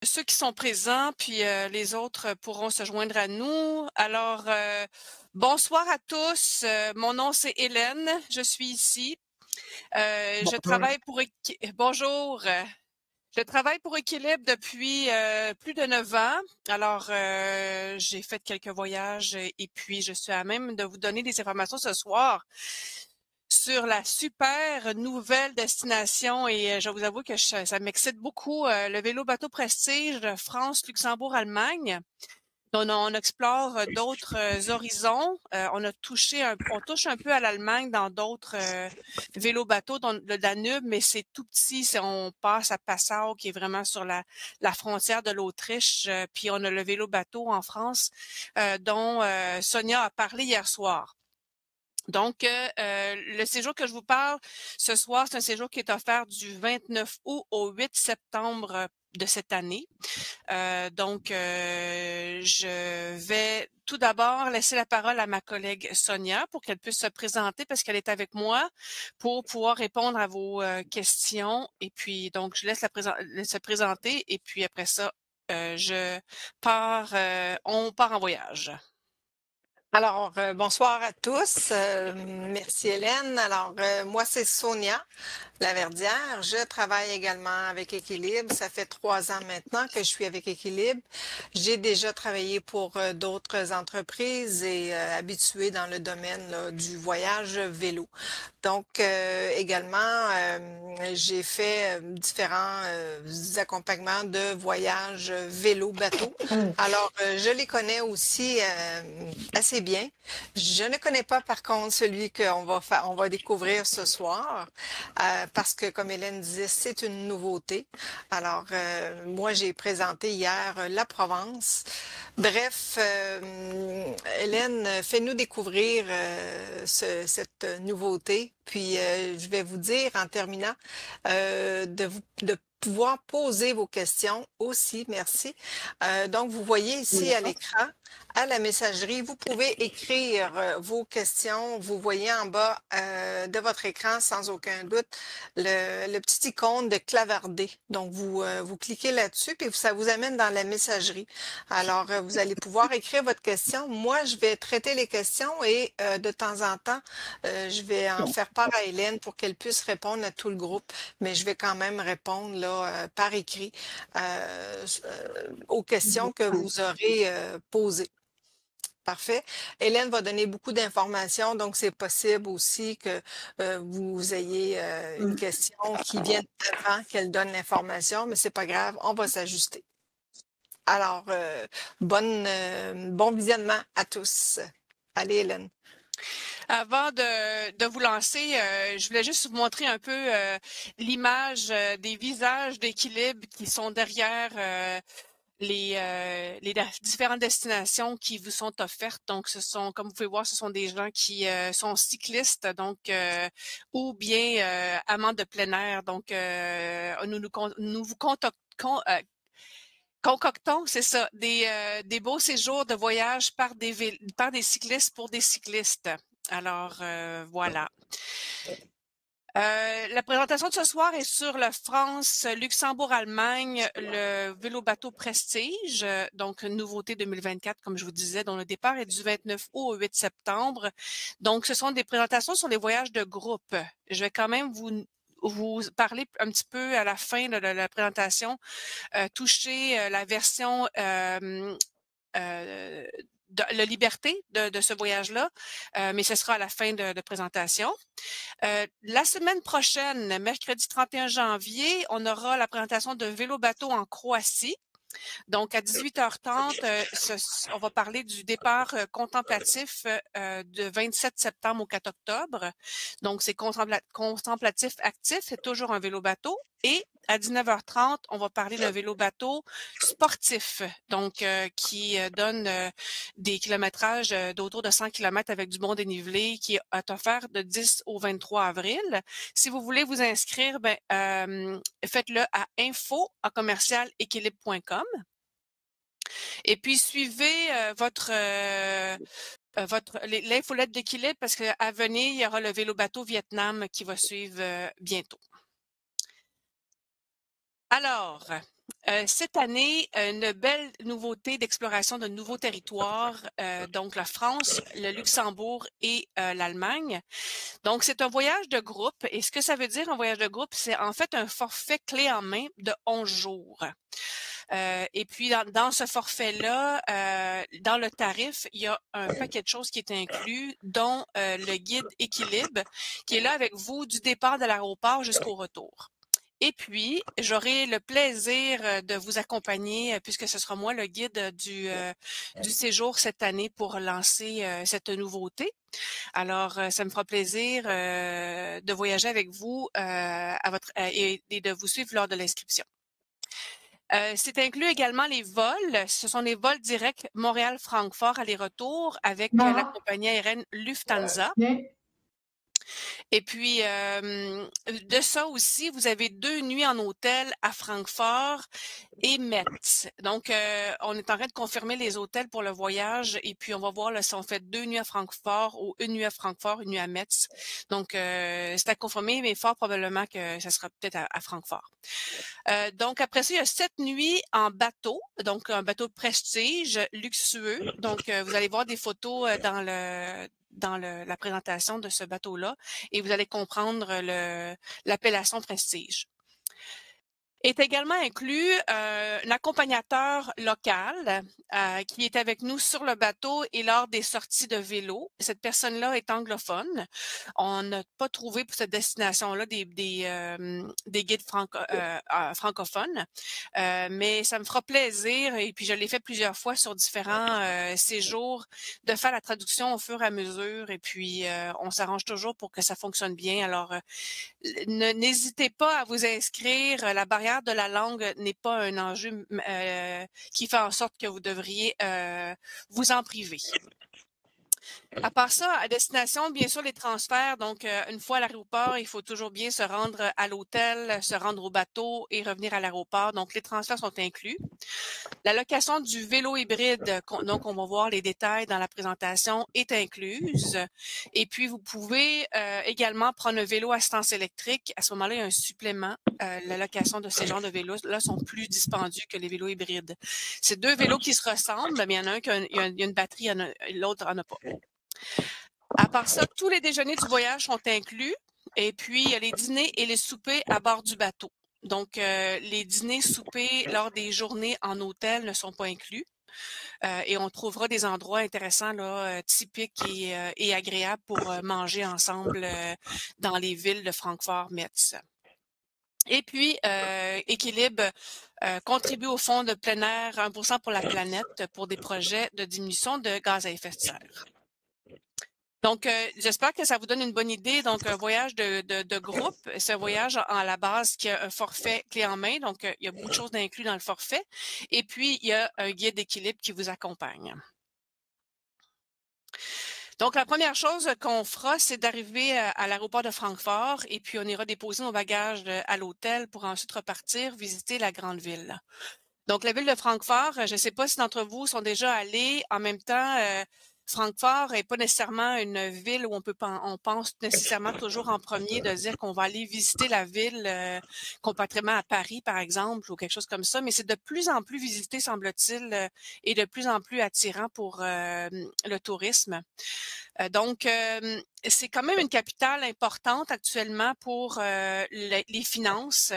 ceux qui sont présents, puis les autres pourront se joindre à nous. Alors, bonsoir à tous. Mon nom, c'est Hélène. Je suis ici. Je Bonjour. travaille pour Bonjour. Je travaille pour Équilibre depuis plus de 9 ans. Alors, j'ai fait quelques voyages et puis je suis à même de vous donner des informations ce soir sur la super nouvelle destination et je vous avoue que ça m'excite beaucoup, le vélo bateau Prestige France, Luxembourg, Allemagne. On explore d'autres horizons. On touche un peu à l'Allemagne dans d'autres vélos bateaux, dans le Danube, mais c'est tout petit. On passe à Passau, qui est vraiment sur la frontière de l'Autriche. Puis on a le vélo bateau en France, dont Sonia a parlé hier soir. Donc, le séjour que je vous parle ce soir, c'est un séjour qui est offert du 29 août au 8 septembre de cette année. Je vais tout d'abord laisser la parole à ma collègue Sonia pour qu'elle puisse se présenter parce qu'elle est avec moi pour pouvoir répondre à vos questions. Et puis, donc, je laisse se présenter et puis après ça, on part en voyage. Alors, bonsoir à tous. Merci Hélène. Alors, moi, c'est Sonia Laverdière. Je travaille également avec Équilibre. Ça fait 3 ans maintenant que je suis avec Équilibre. J'ai déjà travaillé pour d'autres entreprises et habituée dans le domaine là, du voyage vélo. Donc, également, j'ai fait différents accompagnements de voyages vélo-bateau. Alors, je les connais aussi assez bien. Je ne connais pas, par contre, celui on va découvrir ce soir, parce que, comme Hélène disait, c'est une nouveauté. Alors, moi, j'ai présenté hier la Provence. Bref, Hélène, fais-nous découvrir cette nouveauté. Puis, je vais vous dire en terminant de pouvoir poser vos questions aussi. Merci. Donc, vous voyez ici à l'écran, à la messagerie, vous pouvez écrire vos questions. Vous voyez en bas de votre écran, sans aucun doute, le petit icône de clavardé. Donc, vous cliquez là-dessus, puis ça vous amène dans la messagerie. Alors, vous allez pouvoir écrire votre question. Moi, je vais traiter les questions et de temps en temps, je vais en faire part à Hélène pour qu'elle puisse répondre à tout le groupe. Mais je vais quand même répondre là, par écrit aux questions que vous aurez posées. Parfait. Hélène va donner beaucoup d'informations, donc c'est possible aussi que vous ayez une question qui vienne avant qu'elle donne l'information, mais c'est pas grave, on va s'ajuster. Alors, bon visionnement à tous. Allez, Hélène. Avant de vous lancer, je voulais juste vous montrer un peu l'image des visages d'équilibre qui sont derrière différentes destinations qui vous sont offertes. Donc, comme vous pouvez voir, ce sont des gens qui sont cyclistes, donc ou bien amants de plein air. Donc, nous vous concoctons, c'est ça, des beaux séjours de voyage par des cyclistes pour des cyclistes. Alors, voilà. La présentation de ce soir est sur le France, Luxembourg, Allemagne, le vélo bateau Prestige, donc nouveauté 2024, comme je vous disais, dont le départ est du 29 août au 8 septembre. Donc, ce sont des présentations sur les voyages de groupe. Je vais quand même vous parler un petit peu à la fin de la présentation, toucher la version la liberté de ce voyage-là, mais ce sera à la fin de présentation. La semaine prochaine, mercredi 31 janvier, on aura la présentation de vélo-bateau en Croatie. Donc, à 18h30, on va parler du départ contemplatif de 27 septembre au 4 octobre. Donc, c'est contemplatif actif, c'est toujours un vélo-bateau. Et à 19h30, on va parler d'un vélo-bateau sportif, donc qui donne des kilométrages d'autour de 100 km avec du bon dénivelé, qui est offert de 10 au 23 avril. Si vous voulez vous inscrire, faites-le à info@commercialequilibre.com. Et puis suivez l'infolette d'équilibre parce qu'à venir, il y aura le vélo bateau Vietnam qui va suivre bientôt. Alors, Cette année, une belle nouveauté d'exploration de nouveaux territoires, donc la France, le Luxembourg et l'Allemagne. Donc, c'est un voyage de groupe. Et ce que ça veut dire, un voyage de groupe, c'est en fait un forfait clé en main de 11 jours. Et puis, dans ce forfait-là, dans le tarif, il y a un paquet de choses qui est inclus, dont le guide Équilibre, qui est là avec vous du départ de l'aéroport jusqu'au retour. Et puis, j'aurai le plaisir de vous accompagner, puisque ce sera moi le guide du séjour cette année pour lancer cette nouveauté. Alors, ça me fera plaisir de voyager avec vous et de vous suivre lors de l'inscription. C'est inclus également les vols. Ce sont les vols directs Montréal-Francfort aller-retour avec la compagnie aérienne Lufthansa. Et puis, de ça aussi, vous avez 2 nuits en hôtel à Francfort et Metz. Donc, on est en train de confirmer les hôtels pour le voyage et puis on va voir là, si on fait 2 nuits à Francfort ou 1 nuit à Francfort, 1 nuit à Metz. Donc, c'est à confirmer, mais fort probablement que ça sera peut-être à Francfort. Donc, après ça, il y a 7 nuits en bateau, donc un bateau de prestige, luxueux. Donc, vous allez voir des photos dans la présentation de ce bateau-là et vous allez comprendre l'appellation prestige. Est également inclus un accompagnateur local qui est avec nous sur le bateau et lors des sorties de vélo. Cette personne-là est anglophone. On n'a pas trouvé pour cette destination-là des guides francophones, mais ça me fera plaisir et puis je l'ai fait plusieurs fois sur différents séjours de faire la traduction au fur et à mesure et puis on s'arrange toujours pour que ça fonctionne bien. Alors, n'hésitez pas à vous inscrire. La barrière de la langue n'est pas un enjeu qui fait en sorte que vous devriez vous en priver. À part ça, à destination, bien sûr, les transferts. Donc, une fois à l'aéroport, il faut toujours bien se rendre à l'hôtel, se rendre au bateau et revenir à l'aéroport. Donc, les transferts sont inclus. La location du vélo hybride, donc on va voir les détails dans la présentation, est incluse. Et puis, vous pouvez également prendre un vélo à assistance électrique. À ce moment-là, il y a un supplément. La location de ces genres de vélos-là sont plus dispendieux que les vélos hybrides. C'est 2 vélos qui se ressemblent, mais il y en a un qui a une batterie, l'autre n'en a pas. À part ça, tous les déjeuners du voyage sont inclus. Et puis, il y a les dîners et les soupers à bord du bateau. Donc, les dîners, soupers lors des journées en hôtel ne sont pas inclus. Et on trouvera des endroits intéressants, là, typiques et agréables pour manger ensemble dans les villes de Francfort, Metz. Et puis, Équilibre contribue au fonds de plein air 1% pour la planète pour des projets de diminution de gaz à effet de serre. Donc, j'espère que ça vous donne une bonne idée. Donc, un voyage de groupe, c'est un voyage à la base qui a un forfait clé en main. Donc, il y a beaucoup de choses inclus dans le forfait. Et puis, il y a un guide d'équilibre qui vous accompagne. Donc, la première chose qu'on fera, c'est d'arriver à l'aéroport de Francfort et puis on ira déposer nos bagages à l'hôtel pour ensuite repartir visiter la grande ville. Donc, la ville de Francfort, je ne sais pas si d'entre vous sont déjà allés. En même temps, Francfort n'est pas nécessairement une ville où on pense nécessairement toujours en premier de dire qu'on va aller visiter la ville comparativement à Paris, par exemple, ou quelque chose comme ça. Mais c'est de plus en plus visité, semble-t-il, et de plus en plus attirant pour le tourisme. Donc, c'est quand même une capitale importante actuellement pour les finances.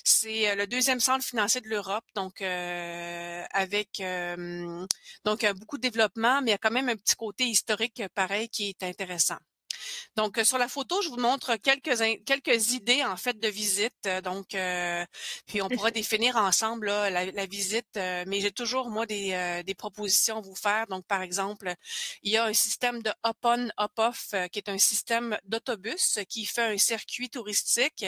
C'est le 2e centre financier de l'Europe, donc avec donc beaucoup de développement, mais il y a quand même un petit côté historique pareil qui est intéressant. Donc, sur la photo, je vous montre quelques idées, en fait, de visite. Donc, puis on pourra définir ensemble là, la visite, mais j'ai toujours, moi, des propositions à vous faire. Donc, par exemple, il y a un système de hop-on, hop-off, qui est un système d'autobus qui fait un circuit touristique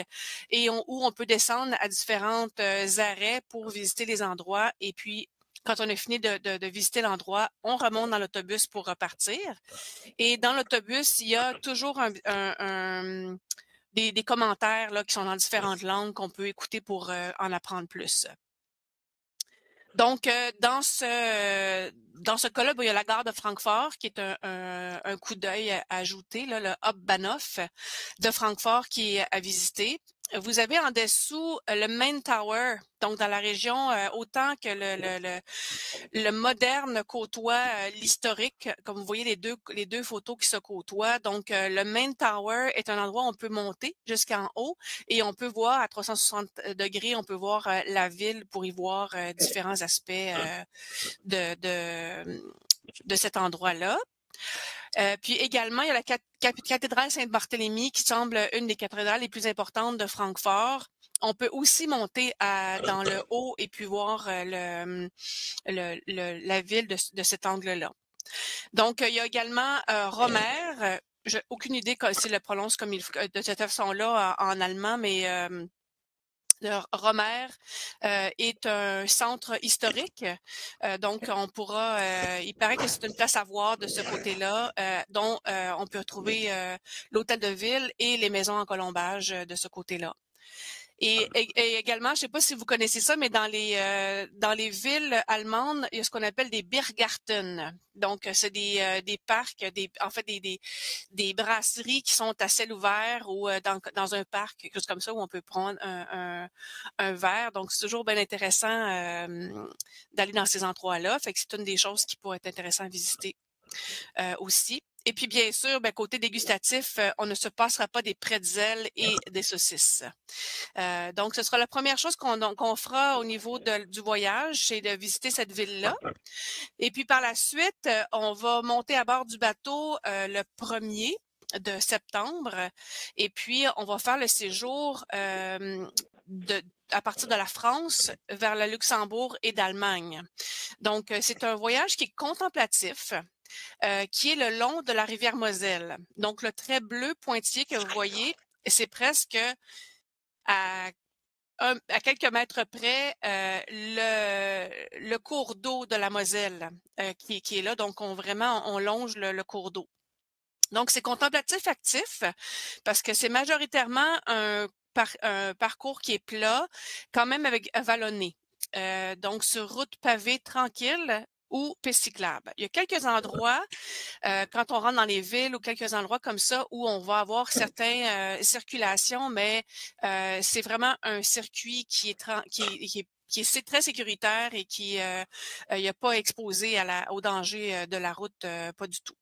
et où on peut descendre à différents arrêts pour visiter les endroits et puis quand on a fini de visiter l'endroit, on remonte dans l'autobus pour repartir. Et dans l'autobus, il y a toujours des commentaires là, qui sont dans différentes langues qu'on peut écouter pour en apprendre plus. Donc, dans ce cas-là, il y a la gare de Francfort qui est un coup d'œil à ajouter, là, le Hauptbahnhof de Francfort qui est à visiter. vous avez en dessous le Main Tower, donc dans la région, autant que le moderne côtoie l'historique, comme vous voyez les deux photos qui se côtoient. Donc, le Main Tower est un endroit où on peut monter jusqu'en haut et on peut voir à 360 degrés, on peut voir la ville pour y voir différents aspects de cet endroit-là. Puis également, il y a la cathédrale Saint-Barthélemy qui semble une des cathédrales les plus importantes de Francfort. On peut aussi monter dans le haut et puis voir la ville de cet angle-là. Donc, il y a également Romer. J'ai aucune idée s'il le prononce comme de cette façon-là en allemand, mais Romer est un centre historique, donc on pourra. Il paraît que c'est une place à voir de ce côté-là, dont on peut retrouver l'hôtel de ville et les maisons en colombage de ce côté-là. Et également, je ne sais pas si vous connaissez ça, mais dans les villes allemandes, il y a ce qu'on appelle des Biergarten. Donc, c'est des parcs, en fait des brasseries qui sont à ciel ouvert ou dans un parc, quelque chose comme ça, où on peut prendre un verre. Donc, c'est toujours bien intéressant d'aller dans ces endroits-là. Fait que c'est une des choses qui pourrait être intéressant à visiter aussi. Et puis, bien sûr, côté dégustatif, on ne se passera pas des pretzels et des saucisses. Donc, ce sera la première chose qu'on fera au niveau du voyage, c'est de visiter cette ville-là. Et puis, par la suite, on va monter à bord du bateau le 1er de septembre. Et puis, on va faire le séjour à partir de la France vers le Luxembourg et d'Allemagne. Donc, c'est un voyage qui est contemplatif. Qui est le long de la rivière Moselle. Donc, le trait bleu pointillé que vous voyez, c'est presque à quelques mètres près, le cours d'eau de la Moselle qui est là. Donc, on longe le cours d'eau. Donc, c'est contemplatif actif parce que c'est majoritairement un parcours qui est plat, quand même avec vallonné. Donc, sur route pavée tranquille ou piste cyclable. Il y a quelques endroits, quand on rentre dans les villes ou quelques endroits comme ça, où on va avoir certaines circulations, mais c'est vraiment un circuit qui est très sécuritaire et qui il a pas exposé au danger de la route, pas du tout.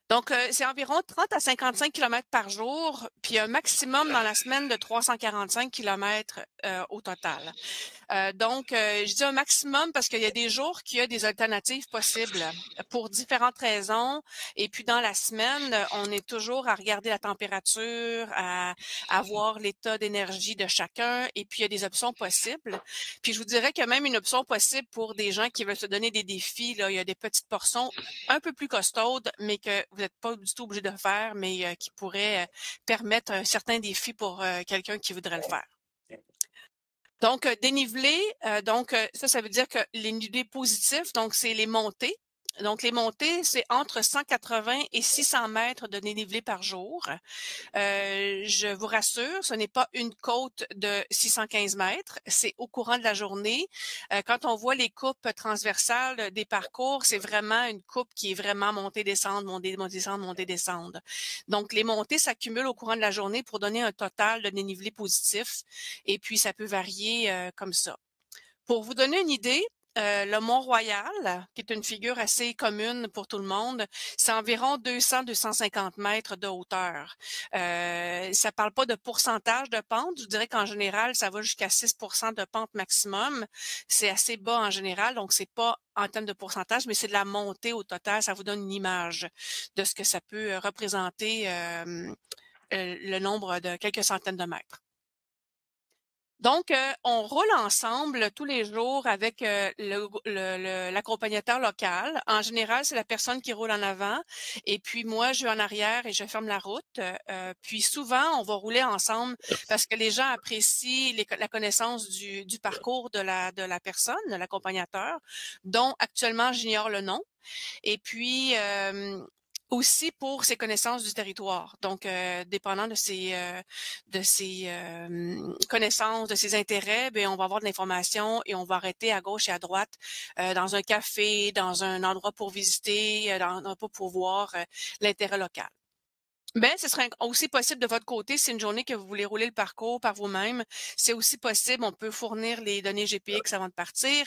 Donc, c'est environ 30 à 55 km par jour, puis un maximum dans la semaine de 345 km au total. Donc, je dis un maximum parce qu'il y a des jours qu'il y a des alternatives possibles pour différentes raisons. Et puis, dans la semaine, on est toujours à regarder la température, à voir l'état d'énergie de chacun. Et puis, il y a des options possibles. Puis, je vous dirais qu'il y a même une option possible pour des gens qui veulent se donner des défis. Là, il y a des petites portions un peu plus costaudes, mais que vous n'êtes pas du tout obligé de faire, mais qui pourraient permettre un certain défi pour quelqu'un qui voudrait le faire. Donc, dénivelé, ça veut dire que les nivelés positifs, donc c'est les montées. Donc, les montées, c'est entre 180 et 600 mètres de dénivelé par jour. Je vous rassure, ce n'est pas une côte de 615 mètres, c'est au courant de la journée. Quand on voit les coupes transversales des parcours, c'est vraiment une coupe qui est vraiment montée-descendre, montée-descendre, montée-descendre. Donc, les montées s'accumulent au courant de la journée pour donner un total de dénivelé positif et puis ça peut varier comme ça. Pour vous donner une idée, le Mont-Royal, qui est une figure assez commune pour tout le monde, c'est environ 200-250 mètres de hauteur. Ça parle pas de pourcentage de pente. Je dirais qu'en général, ça va jusqu'à 6% de pente maximum. C'est assez bas en général, donc c'est pas en termes de pourcentage, mais c'est de la montée au total. Ça vous donne une image de ce que ça peut représenter le nombre de quelques centaines de mètres. Donc, on roule ensemble tous les jours avec l'accompagnateur local. En général, c'est la personne qui roule en avant et puis moi, je vais en arrière et je ferme la route. Puis souvent, on va rouler ensemble parce que les gens apprécient la connaissance du parcours de la personne, de l'accompagnateur, dont actuellement, j'ignore le nom. Et puis, aussi pour ses connaissances du territoire. Donc, dépendant de ses connaissances, de ses intérêts, bien, on va avoir de l'information et on va arrêter à gauche et à droite dans un café, dans un endroit pour visiter, pour voir l'intérêt local. Ben, ce serait aussi possible de votre côté, si une journée que vous voulez rouler le parcours par vous-même, c'est aussi possible. On peut fournir les données GPX avant de partir,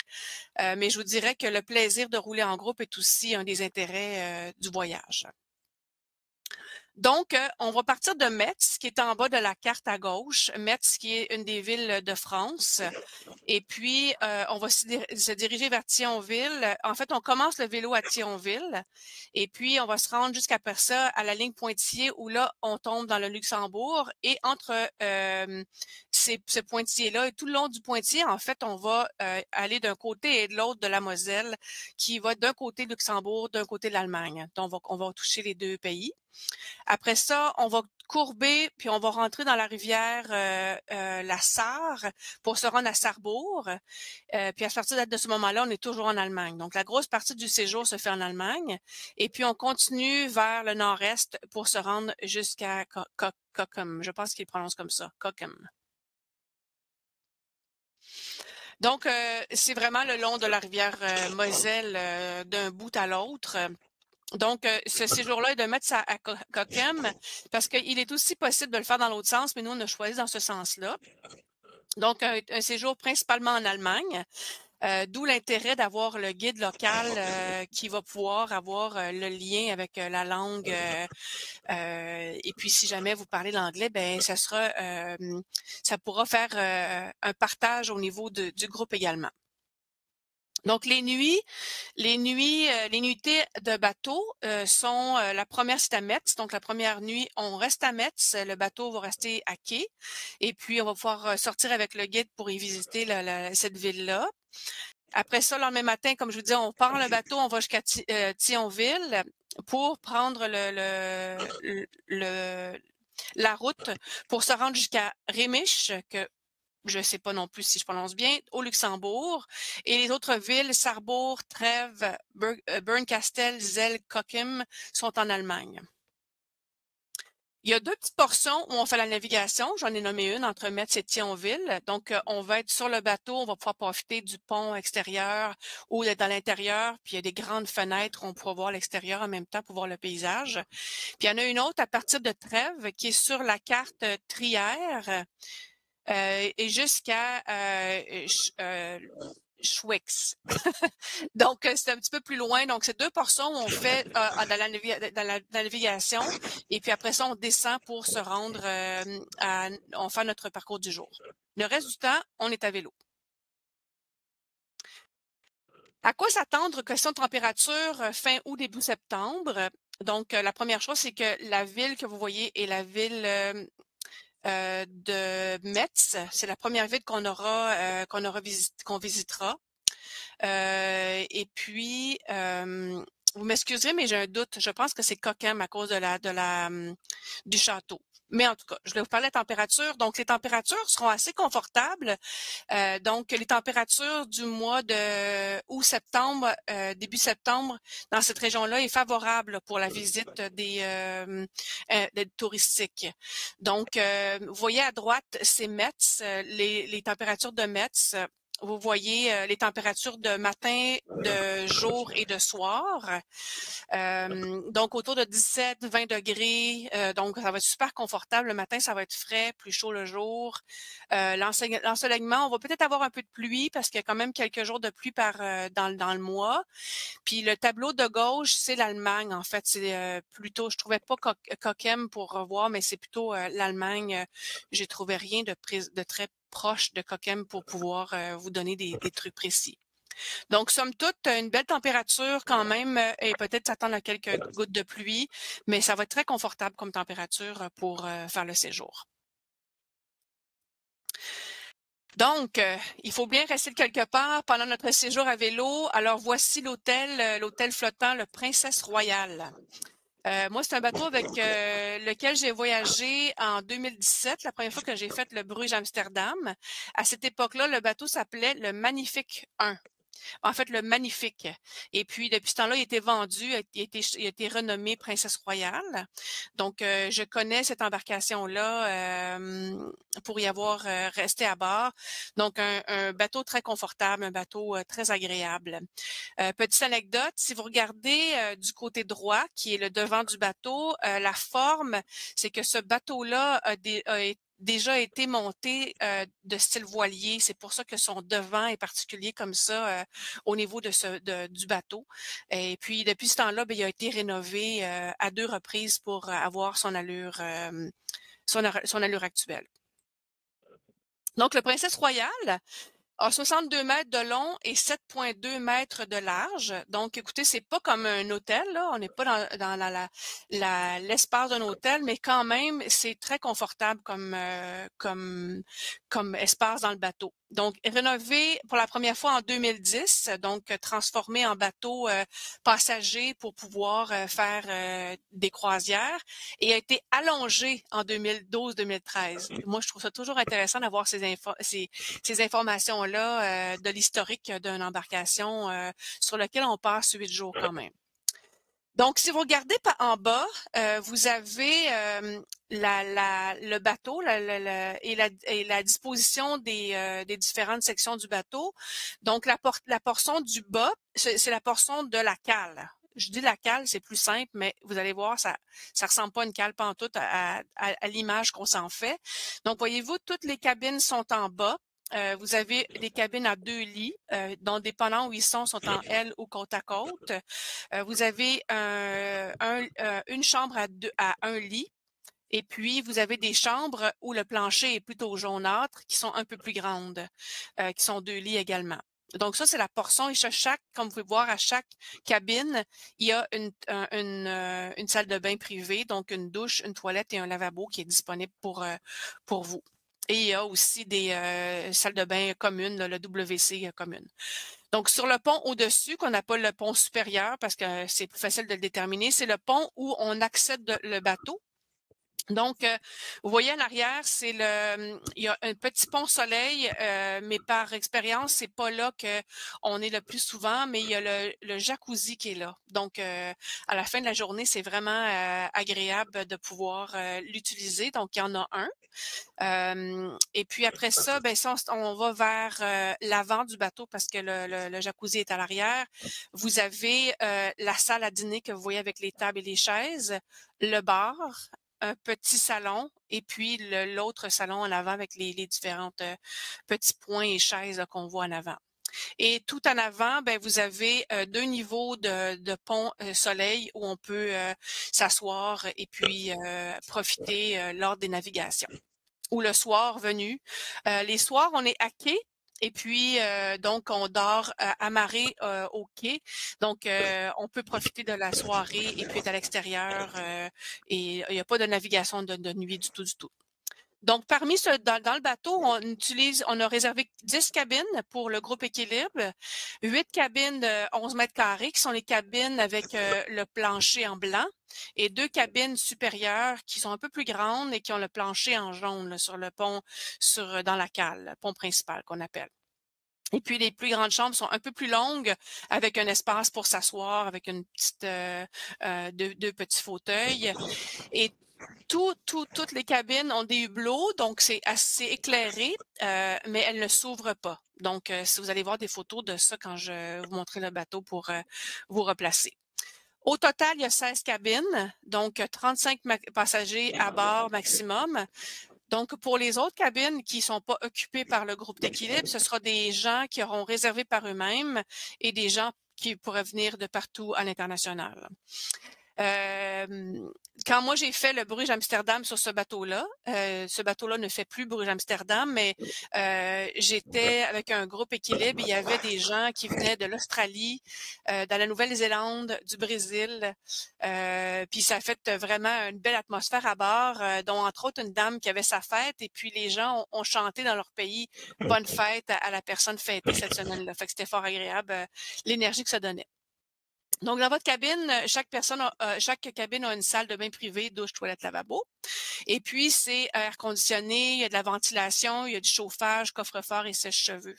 mais je vous dirais que le plaisir de rouler en groupe est aussi un des intérêts du voyage. Donc, on va partir de Metz, qui est en bas de la carte à gauche. Metz, qui est une des villes de France. Et puis, on va se diriger vers Thionville. En fait, on commence le vélo à Thionville. Et puis, on va se rendre jusqu'après ça à la ligne Pointillé, où là, on tombe dans le Luxembourg. Et entre ce Pointillé-là et tout le long du Pointillé, en fait, on va aller d'un côté et de l'autre de la Moselle, qui va d'un côté Luxembourg, d'un côté l'Allemagne. Donc, on va toucher les deux pays. Après ça, on va courber, puis on va rentrer dans la rivière la Sarre pour se rendre à Sarrebourg. Puis à partir de ce moment-là, on est toujours en Allemagne. Donc, la grosse partie du séjour se fait en Allemagne. Et puis, on continue vers le nord-est pour se rendre jusqu'à Cochem. Je pense qu'il prononce comme ça, Cochem. Donc, c'est vraiment le long de la rivière Moselle d'un bout à l'autre. Donc, ce séjour-là est de mettre ça à Cochem parce qu'il est aussi possible de le faire dans l'autre sens, mais nous, on a choisi dans ce sens-là. Donc, un séjour principalement en Allemagne, d'où l'intérêt d'avoir le guide local qui va pouvoir avoir le lien avec la langue. Et puis, si jamais vous parlez l'anglais, ben ça pourra faire un partage au niveau du groupe également. Donc, les nuitées de bateau sont la première, c'est à Metz. Donc, la première nuit, on reste à Metz. Le bateau va rester à quai. Et puis, on va pouvoir sortir avec le guide pour y visiter cette ville-là. Après ça, le lendemain matin, comme je vous dis, on part le bateau, on va jusqu'à Thionville pour prendre la route pour se rendre jusqu'à Rémiche, que je ne sais pas non plus si je prononce bien, au Luxembourg. Et les autres villes, Sarrebourg, Trèves, Bernkastel, Zell, Cochem, sont en Allemagne. Il y a deux petites portions où on fait la navigation. J'en ai nommé une entre Metz et Thionville. Donc, on va être sur le bateau, on va pouvoir profiter du pont extérieur ou d'être dans l'intérieur. Puis, il y a des grandes fenêtres, on pourra voir l'extérieur en même temps pour voir le paysage. Puis, il y en a une autre à partir de Trèves qui est sur la carte Trière. Et jusqu'à Schwix. Donc, c'est un petit peu plus loin. Donc, c'est deux portions où on fait dans la navigation. Et puis après ça, on descend pour se rendre on fait notre parcours du jour. Le reste du temps, on est à vélo. À quoi s'attendre question de température fin août, début septembre? Donc, la première chose, c'est que la ville que vous voyez est la ville de Metz. C'est la première ville qu'on visitera. Et puis, vous m'excuserez, mais j'ai un doute. Je pense que c'est Cochem à cause du château. Mais en tout cas, je vais vous parler de température. Donc, les températures seront assez confortables. Donc, les températures du mois de août-septembre, début septembre, dans cette région-là, est favorable pour la visite des touristiques. Donc, vous voyez à droite, c'est Metz, les températures de Metz. Vous voyez les températures de matin, de jour et de soir. Donc, autour de 17-20 degrés. Donc, ça va être super confortable. Le matin, ça va être frais, plus chaud le jour. L'ensoleillement, on va peut-être avoir un peu de pluie parce qu'il y a quand même quelques jours de pluie dans le mois. Puis, le tableau de gauche, c'est l'Allemagne, en fait. C'est plutôt, je trouvais pas Cochem pour revoir, mais c'est plutôt l'Allemagne. J'ai trouvé rien de très proche de Cochem pour pouvoir vous donner des trucs précis. Donc, somme toute, une belle température quand même et peut-être s'attendre à quelques gouttes de pluie, mais ça va être très confortable comme température pour faire le séjour. Donc, il faut bien rester quelque part pendant notre séjour à vélo. Alors, voici l'hôtel flottant, le Princesse Royale. Moi, c'est un bateau avec lequel j'ai voyagé en 2017, la première fois que j'ai fait le Bruges-Amsterdam. À cette époque-là, le bateau s'appelait le Magnifique 1. En fait, le Magnifique. Et puis, depuis ce temps-là, il a été vendu, il a été renommé Princesse Royale. Donc, je connais cette embarcation-là pour y avoir resté à bord. Donc, un bateau très confortable, un bateau très agréable. Petite anecdote, si vous regardez du côté droit, qui est le devant du bateau, la forme, c'est que ce bateau-là déjà été monté de style voilier. C'est pour ça que son devant est particulier comme ça au niveau du bateau. Et puis, depuis ce temps-là, ben, il a été rénové à 2 reprises pour avoir son allure actuelle. Donc, le Princesse Royale a 62 mètres de long et 7,2 mètres de large. Donc, écoutez, c'est pas comme un hôtel, là. On n'est pas dans l'espace d'un hôtel, mais quand même, c'est très confortable comme espace dans le bateau. Donc, rénové pour la première fois en 2010, donc transformé en bateau passager pour pouvoir faire des croisières et a été allongé en 2012-2013. Moi, je trouve ça toujours intéressant d'avoir ces informations-là de l'historique d'une embarcation sur laquelle on passe 8 jours quand même. Donc, si vous regardez en bas, vous avez le bateau et la disposition des différentes sections du bateau. Donc, la portion du bas, c'est la portion de la cale. Je dis la cale, c'est plus simple, mais vous allez voir, ça ressemble pas à une cale pantoute à l'image qu'on s'en fait. Donc, voyez-vous, toutes les cabines sont en bas. Vous avez des cabines à 2 lits, dont dépendant où ils sont en L ou côte à côte. Vous avez une chambre à 1 lit. Et puis, vous avez des chambres où le plancher est plutôt jaunâtre, qui sont un peu plus grandes, qui sont 2 lits également. Donc ça, c'est la portion. Et comme vous pouvez voir, à chaque cabine, il y a une salle de bain privée, donc une douche, une toilette et un lavabo qui est disponible pour vous. Et il y a aussi des salles de bain communes, le WC commune. Donc, sur le pont au-dessus, qu'on appelle le pont supérieur, parce que c'est plus facile de le déterminer, c'est le pont où on accède le bateau. Donc, vous voyez en arrière, il y a un petit pont soleil, mais par expérience, c'est pas là que on est le plus souvent, mais il y a le jacuzzi qui est là. Donc, à la fin de la journée, c'est vraiment agréable de pouvoir l'utiliser. Donc, il y en a un. Et puis après ça, ben si on va vers l'avant du bateau parce que le jacuzzi est à l'arrière. Vous avez la salle à dîner que vous voyez avec les tables et les chaises, le bar, un petit salon et puis l'autre salon en avant avec les différentes petits points et chaises qu'on voit en avant. Et tout en avant, ben vous avez 2 niveaux de pont soleil où on peut s'asseoir et puis profiter lors des navigations. Ou le soir venu. Les soirs, on est à quai. Et puis, donc, on dort amarré au quai. Donc, on peut profiter de la soirée et puis être à l'extérieur. Et il n'y a pas de navigation de nuit du tout, du tout. Donc, dans le bateau, on a réservé 10 cabines pour le groupe Équilibre, 8 cabines de 11 mètres carrés, qui sont les cabines avec le plancher en blanc, et 2 cabines supérieures qui sont un peu plus grandes et qui ont le plancher en jaune là, sur le pont, dans la cale, le pont principal qu'on appelle. Et puis, les plus grandes chambres sont un peu plus longues, avec un espace pour s'asseoir, avec une petite deux petits fauteuils. Et toutes les cabines ont des hublots, donc c'est assez éclairé, mais elles ne s'ouvrent pas. Donc, si vous allez voir des photos de ça quand je vais vous montrer le bateau pour vous replacer. Au total, il y a 16 cabines, donc 35 passagers à bord maximum. Donc, pour les autres cabines qui ne sont pas occupées par le groupe d'équilibre, ce sera des gens qui auront réservé par eux-mêmes et des gens qui pourraient venir de partout à l'international. Quand moi j'ai fait le Bruges-Amsterdam sur ce bateau-là ne fait plus Bruges-Amsterdam, mais j'étais avec un groupe Équilibre. Il y avait des gens qui venaient de l'Australie, de la Nouvelle-Zélande, du Brésil. Puis ça a fait vraiment une belle atmosphère à bord, dont entre autres une dame qui avait sa fête. Et puis les gens ont chanté dans leur pays bonne fête à la personne fêtée cette semaine-là. Fait que c'était fort agréable, l'énergie que ça donnait. Donc, dans votre cabine, chaque cabine a une salle de bain privée, douche, toilette, lavabo. Et puis, c'est air conditionné, il y a de la ventilation, il y a du chauffage, coffre-fort et sèche-cheveux.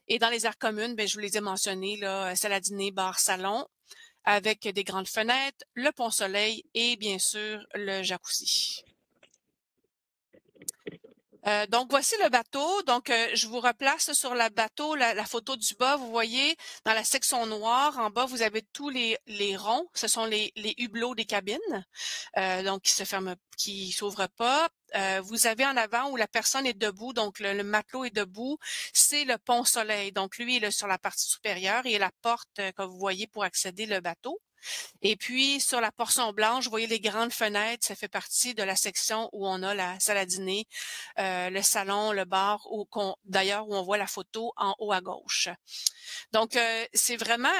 Et dans les aires communes, ben, je vous les ai mentionnés, là, salle à dîner, bar, salon, avec des grandes fenêtres, le pont-soleil et bien sûr le jacuzzi. Donc, voici le bateau. Donc, je vous replace sur le bateau, la photo du bas. Vous voyez, dans la section noire, en bas, vous avez tous les ronds. Ce sont les hublots des cabines, donc qui se ferment, qui s'ouvrent pas. Vous avez en avant où la personne est debout, donc le matelot est debout, c'est le pont-soleil. Donc, lui, il est sur la partie supérieure et la porte que vous voyez pour accéder le bateau. Et puis, sur la portion blanche, vous voyez les grandes fenêtres, ça fait partie de la section où on a la salle à dîner, le salon, le bar, d'ailleurs où on voit la photo en haut à gauche. Donc, c'est vraiment,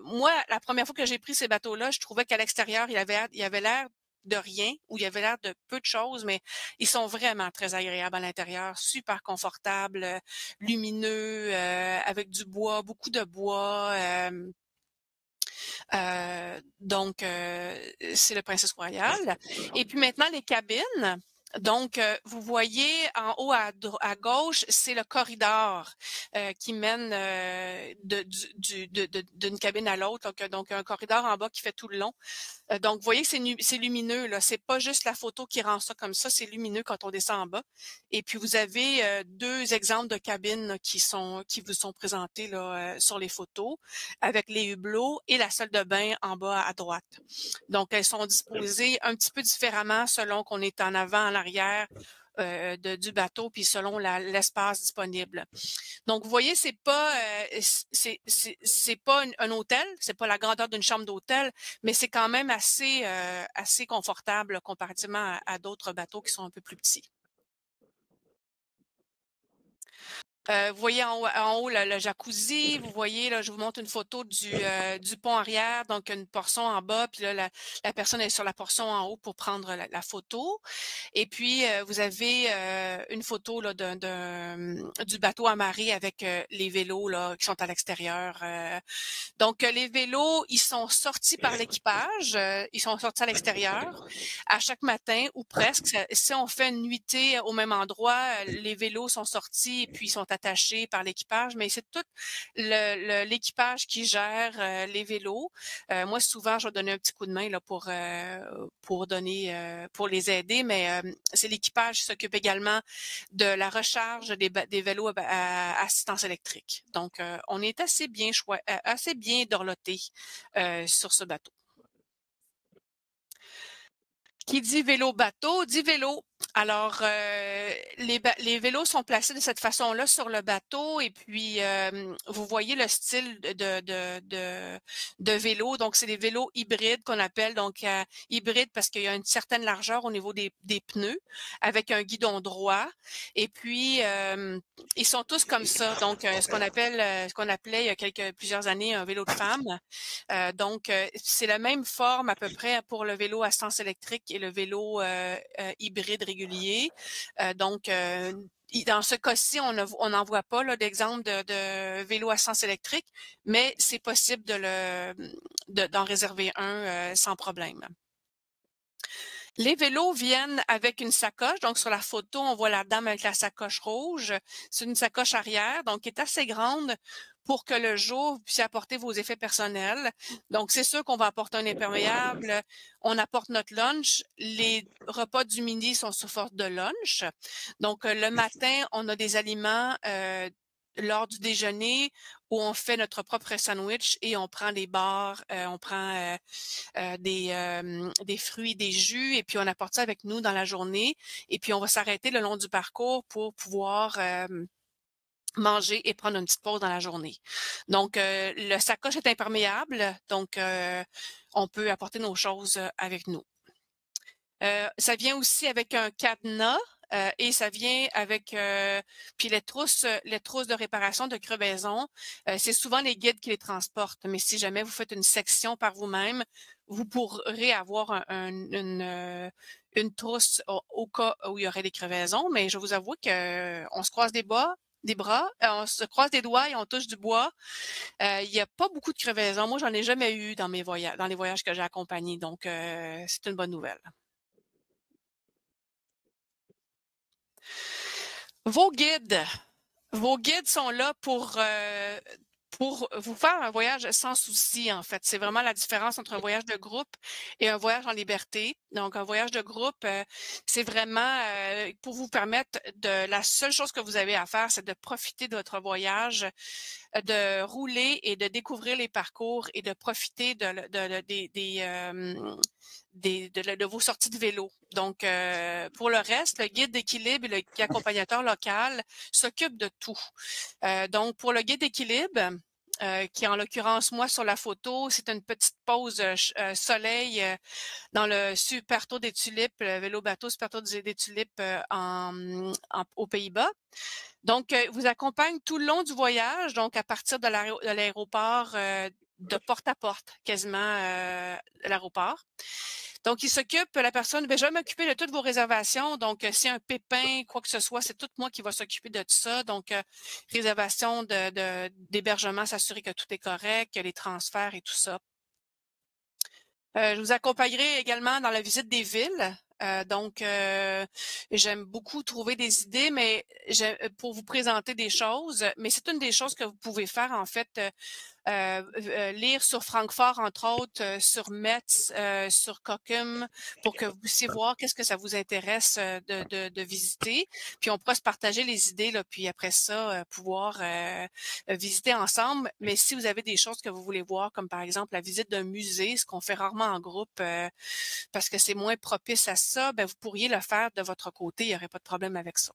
moi, la première fois que j'ai pris ces bateaux-là, je trouvais qu'à l'extérieur, il avait l'air de rien, ou il y avait l'air de peu de choses, mais ils sont vraiment très agréables à l'intérieur, super confortables, lumineux, avec du bois, beaucoup de bois. Donc, c'est le Princesse Royal. Et puis maintenant, les cabines. Donc, vous voyez en haut à gauche, c'est le corridor qui mène d'une cabine à l'autre. Donc, un corridor en bas qui fait tout le long. Donc, vous voyez que c'est lumineux, là. C'est pas juste la photo qui rend ça comme ça, c'est lumineux quand on descend en bas. Et puis, vous avez deux exemples de cabines là, qui vous sont présentés là, sur les photos, avec les hublots et la salle de bain en bas à droite. Donc, elles sont disposées un petit peu différemment selon qu'on est en avant, en arrière du bateau, puis selon l'espace disponible. Donc, vous voyez, c'est pas un hôtel, c'est pas la grandeur d'une chambre d'hôtel, mais c'est quand même assez confortable comparativement à d'autres bateaux qui sont un peu plus petits. Vous voyez en haut le jacuzzi, vous voyez, là, je vous montre une photo du pont arrière, donc une portion en bas, puis là, la personne est sur la portion en haut pour prendre la photo. Et puis, vous avez une photo là, du bateau amarré avec les vélos là, qui sont à l'extérieur. Donc, les vélos, ils sont sortis par l'équipage, ils sont sortis à l'extérieur à chaque matin ou presque. Si on fait une nuitée au même endroit, les vélos sont sortis et puis ils sont attachés par l'équipage, mais c'est tout l'équipage qui gère les vélos. Moi, souvent, je vais donner un petit coup de main là, pour les aider, mais c'est l'équipage qui s'occupe également de la recharge des vélos à assistance électrique. Donc, on est assez bien dorloté sur ce bateau. Qui dit vélo-bateau, dit vélo. Alors, les vélos sont placés de cette façon-là sur le bateau et puis vous voyez le style de vélo. Donc, c'est des vélos hybrides qu'on appelle. Donc, hybrides parce qu'il y a une certaine largeur au niveau des pneus avec un guidon droit. Et puis, ils sont tous comme ça. Donc, ce qu'on appelait il y a plusieurs années un vélo de femme. Donc, c'est la même forme à peu près pour le vélo à sens électrique et le vélo hybride régulier. Donc, dans ce cas-ci, on n'en voit pas d'exemple de vélo à sens électrique, mais c'est possible d'en réserver un sans problème. Les vélos viennent avec une sacoche. Donc, sur la photo, on voit la dame avec la sacoche rouge. C'est une sacoche arrière, donc qui est assez grande pour que le jour, vous puissiez apporter vos effets personnels. Donc, c'est sûr qu'on va apporter un imperméable. On apporte notre lunch. Les repas du midi sont sous forme de lunch. Donc, le matin, on a des aliments lors du déjeuner où on fait notre propre sandwich et on prend des bars, on prend des fruits, des jus, et puis on apporte ça avec nous dans la journée. Et puis on va s'arrêter le long du parcours pour pouvoir manger et prendre une petite pause dans la journée. Donc, le sacoche est imperméable, donc on peut apporter nos choses avec nous. Ça vient aussi avec un cadenas. Et ça vient avec puis les trousses de réparation de crevaison. C'est souvent les guides qui les transportent, mais si jamais vous faites une section par vous-même, vous pourrez avoir une trousse au cas où il y aurait des crevaisons. Mais je vous avoue que on se croise des bras, on se croise des doigts et on touche du bois. Il n'y a pas beaucoup de crevaisons. Moi, j'en ai jamais eu dans mes voyages, dans les voyages que j'ai accompagnés, donc c'est une bonne nouvelle. Vos guides. Vos guides sont là pour vous faire un voyage sans souci, en fait. C'est vraiment la différence entre un voyage de groupe et un voyage en liberté. Donc, un voyage de groupe, c'est vraiment pour vous permettre la seule chose que vous avez à faire, c'est de profiter de votre voyage, de rouler et de découvrir les parcours et de profiter de vos sorties de vélo. Donc, pour le reste, le guide d'équilibre et l'accompagnateur local s'occupent de tout. Donc, pour le guide d'équilibre, qui en l'occurrence, moi, sur la photo, c'est une petite pause soleil dans le Superto des Tulipes, le vélo-bateau Superto des Tulipes aux Pays-Bas. Donc, vous accompagne tout le long du voyage, donc à partir de l'aéroport, de porte à porte, quasiment l'aéroport. Donc, la personne, je vais m'occuper de toutes vos réservations. Donc, s'il y a un pépin, quoi que ce soit, c'est tout moi qui va s'occuper de tout ça. Donc, réservation d'hébergement, s'assurer que tout est correct, que les transferts et tout ça. Je vous accompagnerai également dans la visite des villes. Donc, j'aime beaucoup trouver des idées, mais pour vous présenter des choses. Mais c'est une des choses que vous pouvez faire, en fait, lire sur Francfort, entre autres, sur Metz, sur Cochem, pour que vous puissiez voir qu'est-ce que ça vous intéresse de visiter. Puis on pourra se partager les idées, là, puis après ça, pouvoir visiter ensemble. Mais si vous avez des choses que vous voulez voir, comme par exemple la visite d'un musée, ce qu'on fait rarement en groupe, parce que c'est moins propice à ça, ben vous pourriez le faire de votre côté, il n'y aurait pas de problème avec ça.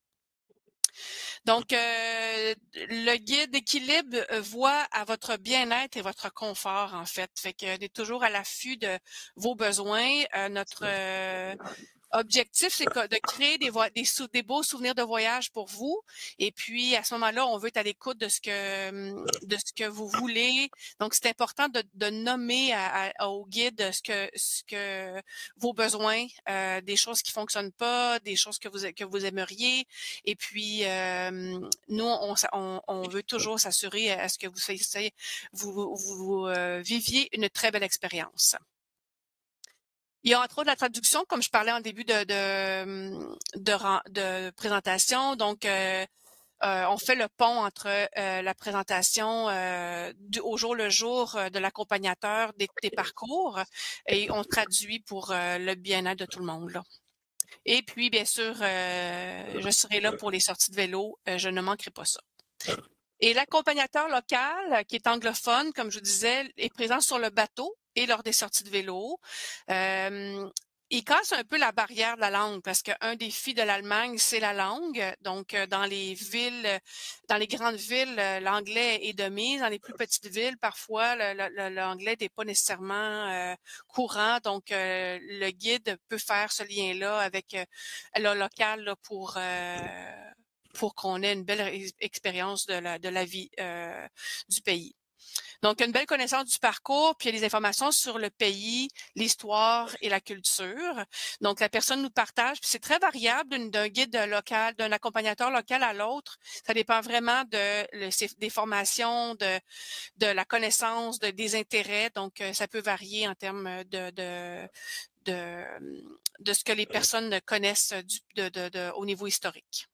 Donc, le guide d'équilibre voit à votre bien-être et votre confort, en fait. Fait qu'on est toujours à l'affût de vos besoins. Notre objectif, c'est de créer des beaux souvenirs de voyage pour vous. Et puis, à ce moment-là, on veut être à l'écoute de ce que vous voulez. Donc, c'est important de nommer au guide ce que vos besoins, des choses qui fonctionnent pas, des choses que vous aimeriez. Et puis, nous, on veut toujours s'assurer à ce que vous viviez une très belle expérience. Il y a entre autres la traduction, comme je parlais en début de présentation. Donc, on fait le pont entre la présentation au jour le jour de l'accompagnateur des parcours et on traduit pour le bien-être de tout le monde, là. Et puis, bien sûr, je serai là pour les sorties de vélo. Je ne manquerai pas ça. Et l'accompagnateur local, qui est anglophone, comme je vous disais, est présent sur le bateau et lors des sorties de vélo. Il casse un peu la barrière de la langue parce qu'un défi de l'Allemagne, c'est la langue. Donc, dans les villes, dans les grandes villes, l'anglais est de mise. Dans les plus petites villes, parfois, l'anglais n'est pas nécessairement courant. Donc, le guide peut faire ce lien-là avec le local là, pour qu'on ait une belle expérience de la vie du pays. Donc, une belle connaissance du parcours, puis il y a des informations sur le pays, l'histoire et la culture. Donc, la personne nous partage, puis c'est très variable d'un guide local, d'un accompagnateur local à l'autre. Ça dépend vraiment des formations, de la connaissance, des intérêts. Donc, ça peut varier en termes de ce que les personnes connaissent au niveau historique.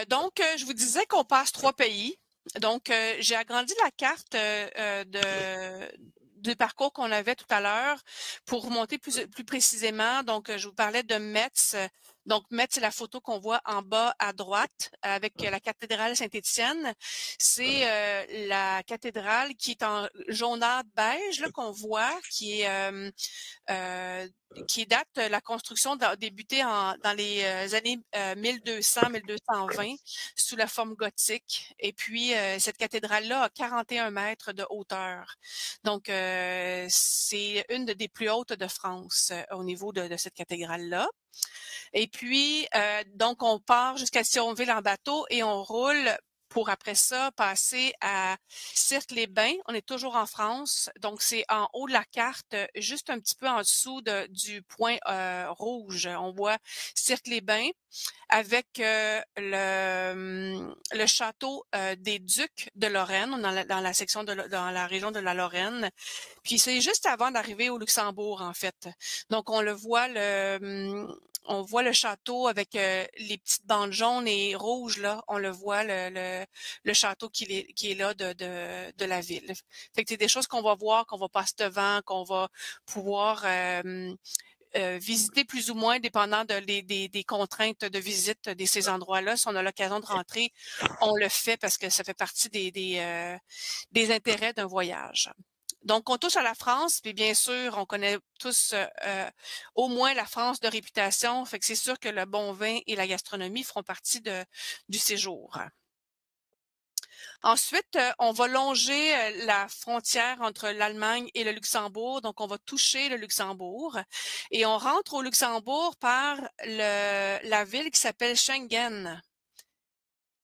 Donc, je vous disais qu'on passe 3 pays. Donc, j'ai agrandi la carte du parcours qu'on avait tout à l'heure pour remonter plus précisément. Donc, je vous parlais de Metz. Donc, Metz, c'est la photo qu'on voit en bas à droite avec la cathédrale Saint-Étienne. C'est la cathédrale qui est en jaunâtre beige là qu'on voit, qui date la construction débutée dans les années 1200-1220 sous la forme gothique. Et puis, cette cathédrale-là a 41 mètres de hauteur. Donc, c'est une des plus hautes de France au niveau de cette cathédrale-là. Et puis, donc, on part jusqu'à Thionville en bateau et on roule pour après ça passer à Sirles-les-Bains. On est toujours en France, donc c'est en haut de la carte, juste un petit peu en dessous du point rouge. On voit Sirles-les-Bains avec le château des Ducs de Lorraine dans la section dans la région de la Lorraine. Puis c'est juste avant d'arriver au Luxembourg en fait. Donc on le voit on voit le château avec les petites bandes jaunes et rouges, là. On le voit, le château qui est là de la ville. Fait que c'est des choses qu'on va voir, qu'on va passer devant, qu'on va pouvoir visiter plus ou moins, dépendant des contraintes de visite de ces endroits-là. Si on a l'occasion de rentrer, on le fait parce que ça fait partie des intérêts d'un voyage. Donc, on touche à la France, puis bien sûr, on connaît tous au moins la France de réputation. Fait que c'est sûr que le bon vin et la gastronomie feront partie du séjour. Ensuite, on va longer la frontière entre l'Allemagne et le Luxembourg. Donc, on va toucher le Luxembourg et on rentre au Luxembourg par la ville qui s'appelle Schengen.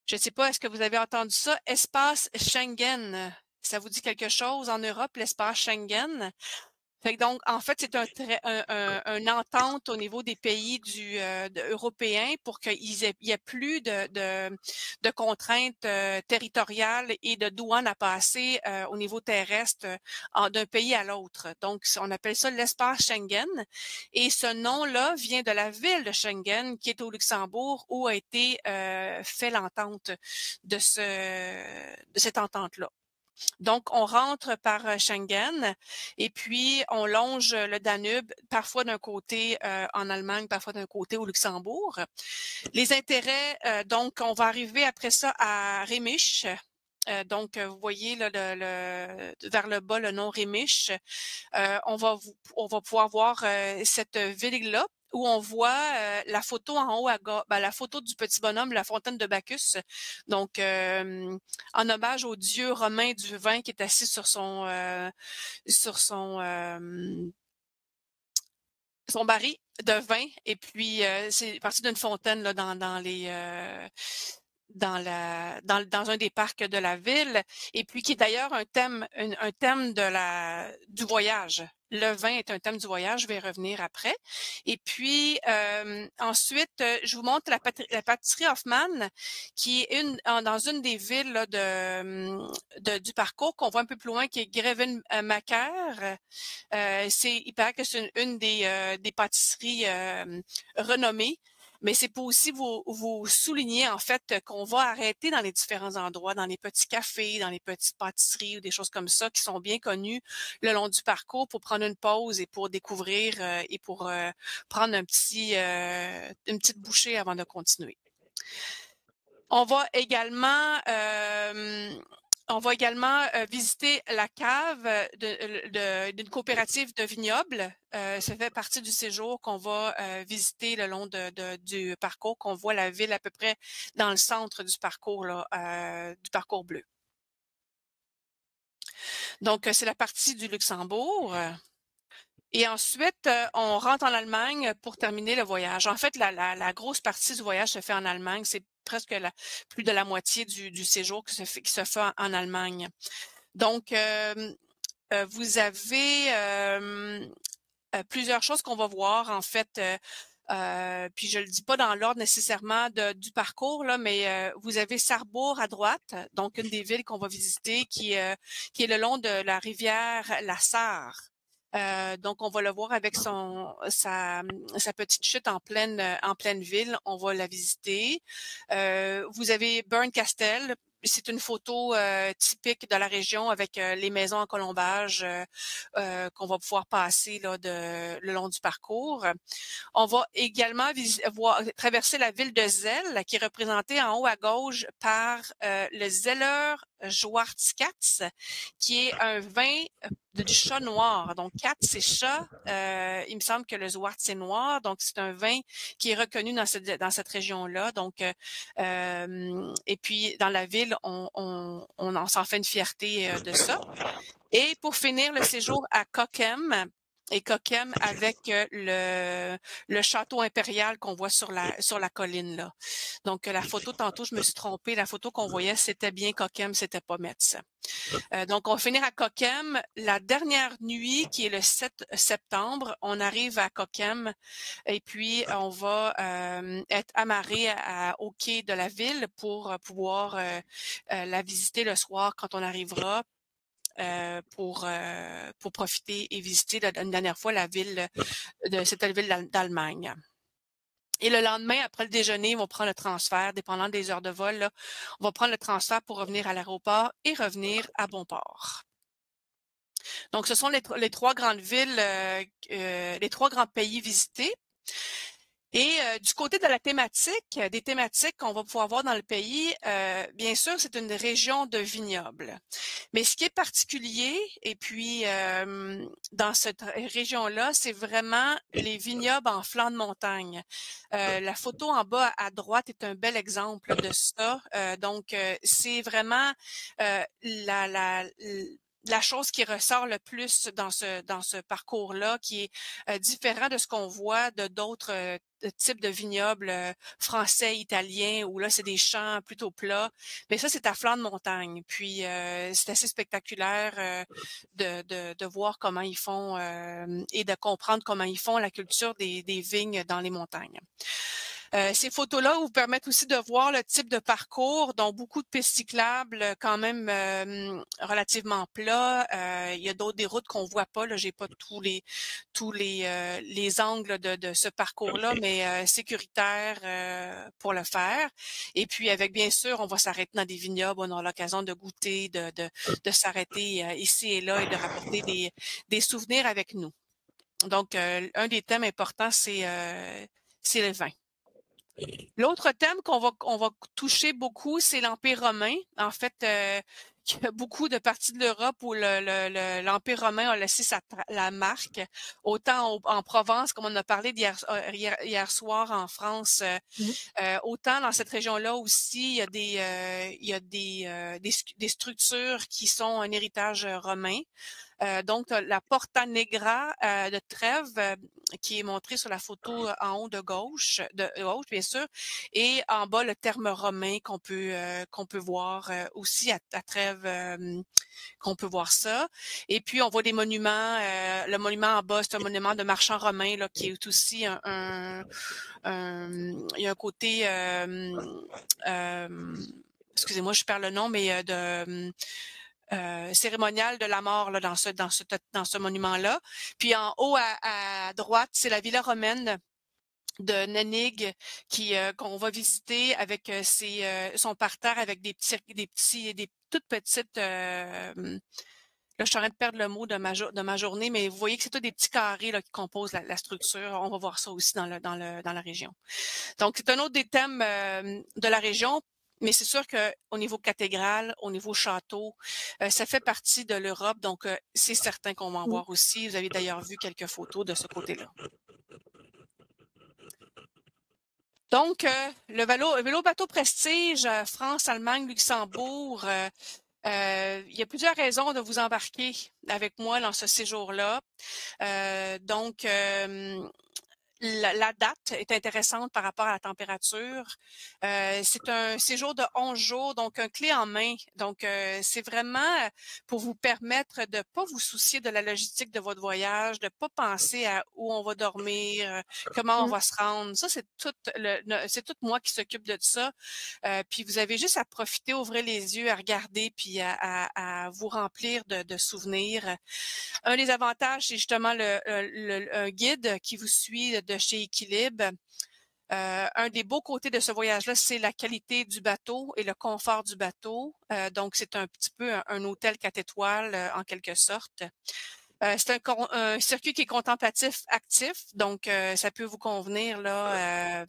Je ne sais pas, est-ce que vous avez entendu ça? Espace Schengen. Ça vous dit quelque chose en Europe, l'espace Schengen? Fait que donc, en fait, c'est une entente au niveau des pays européens pour qu'il y ait plus de contraintes territoriales et de douanes à passer au niveau terrestre d'un pays à l'autre. Donc, on appelle ça l'espace Schengen. Et ce nom-là vient de la ville de Schengen, qui est au Luxembourg, où a été fait l'entente de cette entente-là. Donc, on rentre par Schengen et puis on longe le Danube, parfois d'un côté en Allemagne, parfois d'un côté au Luxembourg. Les intérêts, donc, on va arriver après ça à Rémisch. Donc, vous voyez là, vers le bas le nom Rémisch. On va pouvoir voir cette ville-là où on voit la photo en haut à gauche, la photo du petit bonhomme, la fontaine de Bacchus. Donc, en hommage au dieu romain du vin qui est assis sur son baril de vin. Et puis, c'est parti d'une fontaine là, dans un des parcs de la ville, et puis qui est d'ailleurs un thème du voyage. Le vin est un thème du voyage, je vais y revenir après. Et puis ensuite, je vous montre la pâtisserie Hoffmann, qui est dans une des villes là, du parcours qu'on voit un peu plus loin, qui est Grevenmacher. Il paraît que c'est une des pâtisseries renommées. Mais c'est pour aussi vous souligner en fait qu'on va arrêter dans les différents endroits, dans les petits cafés, dans les petites pâtisseries ou des choses comme ça qui sont bien connues le long du parcours pour prendre une pause et pour découvrir et pour prendre une petite bouchée avant de continuer. On va également visiter la cave d'une coopérative de vignobles. Ça fait partie du séjour qu'on va visiter le long du parcours, qu'on voit la ville à peu près dans le centre du parcours, là, du parcours bleu. Donc, c'est la partie du Luxembourg. Et ensuite, on rentre en Allemagne pour terminer le voyage. En fait, la grosse partie du voyage se fait en Allemagne. C'est presque plus de la moitié du séjour qui se fait en Allemagne. Donc, vous avez plusieurs choses qu'on va voir, en fait. Puis je le dis pas dans l'ordre nécessairement du parcours, là, mais vous avez Sarrebourg à droite, donc une des villes qu'on va visiter, qui est le long de la rivière la Sarre. Donc, on va le voir avec sa petite chute en pleine ville. On va la visiter. Vous avez Bernkastel. C'est une photo typique de la région avec les maisons en colombage qu'on va pouvoir passer là, le long du parcours. On va également traverser la ville de Zell, qui est représentée en haut à gauche par le Zeller Schwarzkatz, qui est un vin du chat noir. Donc, Katz, c'est chat. Il me semble que le Schwarz, c'est noir. Donc, c'est un vin qui est reconnu dans cette région-là. Donc, et puis, dans la ville, on s'en fait une fierté de ça. Et pour finir le séjour à Cochem, et Cochem avec le château impérial qu'on voit sur la colline là. Donc la photo tantôt, je me suis trompée, la photo qu'on voyait, c'était bien Cochem, c'était pas Metz. Donc on va finir à Cochem. La dernière nuit, qui est le 7 septembre, on arrive à Cochem et puis on va être amarré au quai de la ville pour pouvoir la visiter le soir quand on arrivera. Pour profiter et visiter une dernière fois cette ville d'Allemagne. Et le lendemain, après le déjeuner, ils vont prendre le transfert, dépendant des heures de vol, là, on va prendre le transfert pour revenir à l'aéroport et revenir à bon port. Donc, ce sont les trois grandes villes, les trois grands pays visités. Et du côté de la thématique, des thématiques qu'on va pouvoir voir dans le pays, bien sûr, c'est une région de vignobles. Mais ce qui est particulier, et puis dans cette région-là, c'est vraiment les vignobles en flanc de montagne. La photo en bas à droite est un bel exemple de ça. Donc, c'est vraiment la chose qui ressort le plus dans ce parcours-là, qui est différent de ce qu'on voit de d'autres types de vignobles français, italiens, où là, c'est des champs plutôt plats. Mais ça, c'est à flanc de montagne. Puis, c'est assez spectaculaire de voir comment ils font et de comprendre comment ils font la culture des vignes dans les montagnes. Ces photos-là vous permettent aussi de voir le type de parcours, dont beaucoup de pistes cyclables quand même relativement plats. Il y a des routes qu'on voit pas. Là, j'ai pas tous les angles de ce parcours-là, mais sécuritaire pour le faire. Et puis avec bien sûr, on va s'arrêter dans des vignobles, on aura l'occasion de goûter, de s'arrêter ici et là et de rapporter des souvenirs avec nous. Donc, un des thèmes importants, c'est le vin. L'autre thème qu'on va toucher beaucoup, c'est l'Empire romain. En fait, il y a beaucoup de parties de l'Europe où l'Empire romain a laissé la marque, autant en Provence, comme on a parlé hier soir en France, autant dans cette région-là aussi, il y a des structures qui sont un héritage romain. Donc, la Porta Negra de Trèves, qui est montrée sur la photo en haut de gauche, bien sûr, et en bas le terme romain qu'on peut voir aussi à Trèves, qu'on peut voir ça. Et puis on voit des monuments. Le monument en bas, c'est un monument de marchand romain là, qui est aussi il y a un côté excusez-moi, je perds le nom, mais cérémonial de la mort là, dans ce monument-là. Puis en haut à droite, c'est la villa romaine de Nenig qu'on va visiter avec son parterre avec des toutes petites là, je suis en train de perdre le mot de ma journée, mais vous voyez que c'est tout des petits carrés là, qui composent la structure. On va voir ça aussi dans la région. Donc, c'est un autre des thèmes de la région. Mais c'est sûr qu'au niveau cathédrale, au niveau château, ça fait partie de l'Europe, donc c'est certain qu'on va en voir aussi. Vous avez d'ailleurs vu quelques photos de ce côté-là. Donc, le vélo bateau Prestige, France, Allemagne, Luxembourg, il y a plusieurs raisons de vous embarquer avec moi dans ce séjour-là. Donc, la date est intéressante par rapport à la température. C'est un séjour de 11 jours, donc un clé en main. Donc, c'est vraiment pour vous permettre de pas vous soucier de la logistique de votre voyage, de pas penser à où on va dormir, comment on va se rendre. Ça, c'est tout moi qui s'occupe de ça. Puis vous avez juste à profiter, ouvrir les yeux, à regarder, puis à vous remplir de souvenirs. Un des avantages, c'est justement un guide qui vous suit de chez Équilibre. Un des beaux côtés de ce voyage-là, c'est la qualité du bateau et le confort du bateau. Donc, c'est un petit peu un hôtel 4 étoiles en quelque sorte. C'est un circuit qui est contemplatif actif, donc ça peut vous convenir là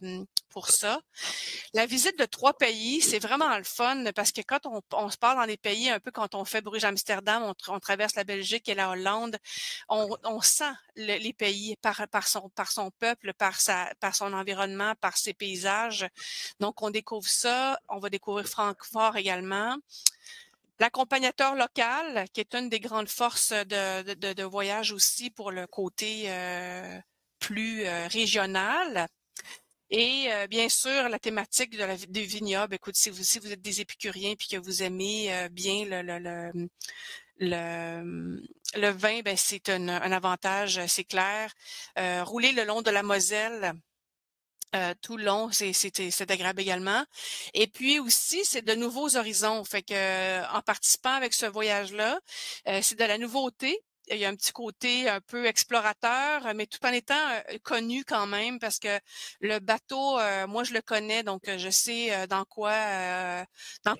pour ça. La visite de 3 pays, c'est vraiment le fun parce que quand on se parle dans des pays, un peu quand on fait Bruges-Amsterdam, on traverse la Belgique et la Hollande, on sent les pays par son peuple, par son environnement, par ses paysages. Donc, on découvre ça. On va découvrir Francfort également. L'accompagnateur local, qui est une des grandes forces de voyage aussi pour le côté plus régional. Et bien sûr, la thématique des vignobles. Écoute, si vous êtes des épicuriens puis que vous aimez bien le vin, ben c'est un avantage, c'est clair. Rouler le long de la Moselle. Tout le long, c'est agréable également. Et puis aussi, c'est de nouveaux horizons. Fait que en participant avec ce voyage-là, c'est de la nouveauté. il y a un petit côté un peu explorateur, mais tout en étant connu quand même, parce que le bateau, moi je le connais, donc je sais dans quoi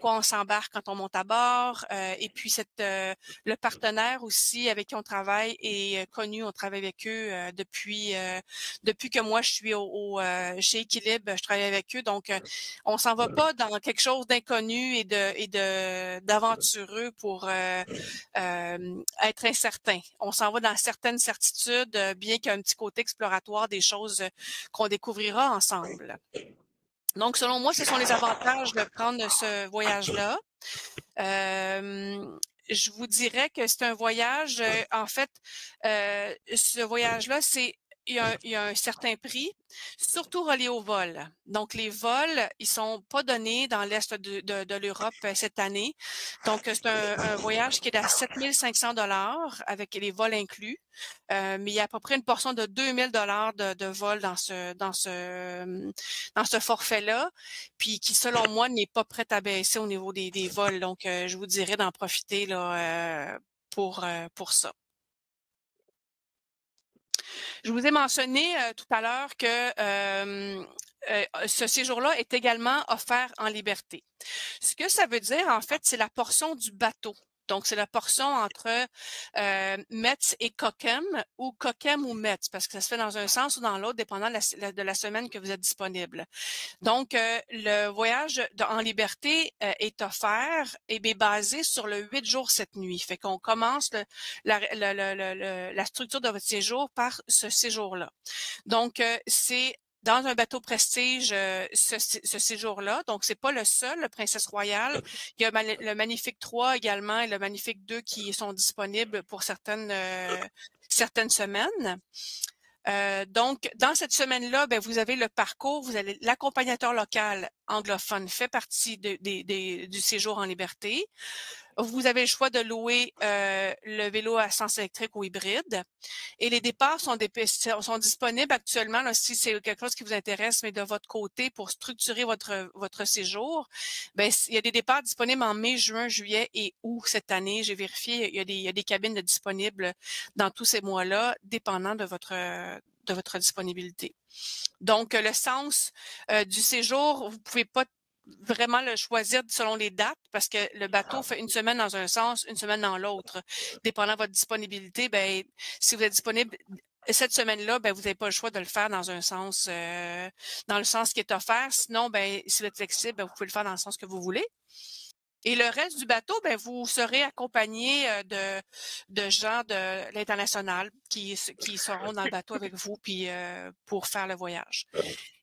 on s'embarque quand on monte à bord. Et puis le partenaire aussi avec qui on travaille est connu. On travaille avec eux depuis que moi je suis chez Équilibre, je travaille avec eux. Donc on s'en va pas dans quelque chose d'inconnu et d'aventureux pour être incertain. On s'en va dans certaines certitudes, bien qu'il y ait un petit côté exploratoire des choses qu'on découvrira ensemble. Donc, selon moi, ce sont les avantages de prendre ce voyage-là. Je vous dirais que c'est un voyage, en fait, ce voyage-là, il y a un certain prix, surtout relié au vol. Donc, les vols, ils sont pas donnés dans l'Est de l'Europe cette année. Donc, c'est un voyage qui est à 7 500 $ avec les vols inclus. Mais il y a à peu près une portion de 2 000 $ de vol dans ce forfait-là, puis qui, selon moi, n'est pas prête à baisser au niveau des vols. Donc, je vous dirais d'en profiter là, pour ça. Je vous ai mentionné tout à l'heure que ce séjour-là est également offert en liberté. Ce que ça veut dire, en fait, c'est la portion du bateau. Donc, c'est la portion entre Metz et Cochem ou Cochem ou Metz, parce que ça se fait dans un sens ou dans l'autre, dépendant de la semaine que vous êtes disponible. Donc, le voyage en liberté est offert et est basé sur le 8 jours, 7 nuits. Fait qu'on commence la structure de votre séjour par ce séjour-là. Donc, c'est dans un bateau prestige ce séjour-là. Donc, c'est pas le seul, le Princesse Royale. Il y a le Magnifique 3 également et le Magnifique 2 qui sont disponibles pour certaines semaines. Donc, dans cette semaine-là, ben, vous avez le parcours, vous avez l'accompagnateur local anglophone fait partie du séjour en liberté. Vous avez le choix de louer le vélo à sens électrique ou hybride. Et les départs sont disponibles actuellement, là, si c'est quelque chose qui vous intéresse, mais de votre côté, pour structurer votre séjour, ben, il y a des départs disponibles en mai, juin, juillet et août cette année. J'ai vérifié, il y a des cabines disponibles dans tous ces mois-là, dépendant de votre disponibilité. Donc, le sens du séjour, vous pouvez pas vraiment le choisir selon les dates parce que le bateau fait une semaine dans un sens, une semaine dans l'autre. Dépendant de votre disponibilité, ben, si vous êtes disponible cette semaine-là, ben, vous n'avez pas le choix de le faire dans un sens, dans le sens qui est offert. Sinon, ben, si vous êtes flexible, ben, vous pouvez le faire dans le sens que vous voulez. Et le reste du bateau, ben, vous serez accompagné de gens de l'international qui seront dans le bateau avec vous puis pour faire le voyage.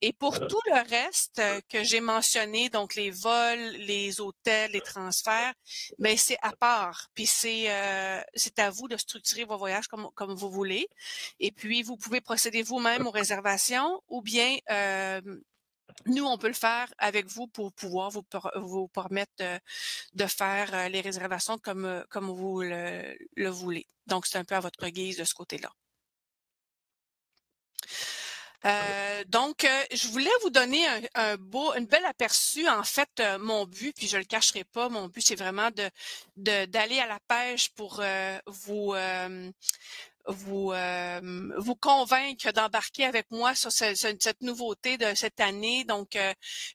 Et pour tout le reste que j'ai mentionné, donc les vols, les hôtels, les transferts, ben c'est à part. Puis c'est à vous de structurer vos voyages comme vous voulez. Et puis vous pouvez procéder vous-même aux réservations ou bien nous, on peut le faire avec vous pour pouvoir vous permettre de faire les réservations comme vous le voulez. Donc, c'est un peu à votre guise de ce côté-là. Donc, je voulais vous donner une belle aperçu. En fait, mon but, puis je le cacherai pas, mon but, c'est vraiment d'aller à la pêche pour vous convaincre d'embarquer avec moi sur cette nouveauté de cette année. Donc,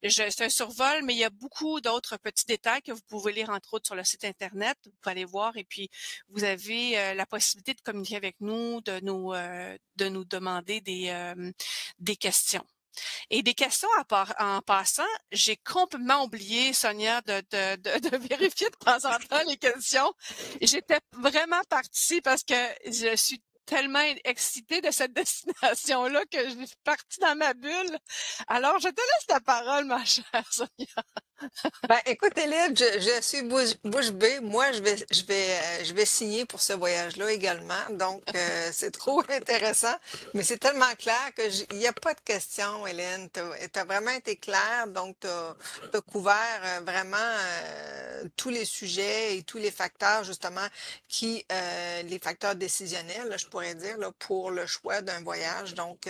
c'est un survol, mais il y a beaucoup d'autres petits détails que vous pouvez lire, entre autres, sur le site Internet. Vous pouvez aller voir et puis vous avez la possibilité de communiquer avec nous, de nous demander des questions. Et des questions en passant, j'ai complètement oublié, Sonia, de vérifier de temps en temps les questions. J'étais vraiment partie parce que je suis tellement excitée de cette destination-là que je suis partie dans ma bulle. Alors, je te laisse la parole, ma chère Sonia. Ben, écoute, Élève, je suis bouche bée. Moi, je vais signer pour ce voyage-là également. Donc, c'est trop intéressant. Mais c'est tellement clair que il n'y a pas de question, Hélène. Tu as vraiment été claire. Donc, tu as couvert vraiment tous les sujets et tous les facteurs, justement, les facteurs décisionnels, là, je pourrais dire, là, pour le choix d'un voyage. Donc,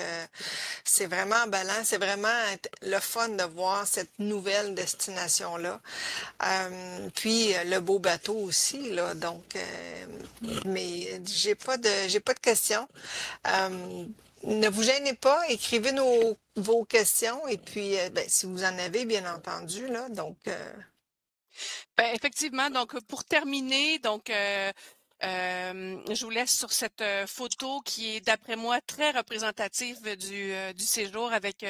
c'est vraiment emballant. C'est vraiment le fun de voir cette nouvelle destination destination-là. Puis le beau bateau aussi, là. Donc, mais j'ai pas de questions. Euh, Ne vous gênez pas, écrivez vos questions et puis ben, si vous en avez, bien entendu, là. Donc, Ben, effectivement, donc pour terminer, je vous laisse sur cette photo qui est, d'après moi, très représentative du séjour avec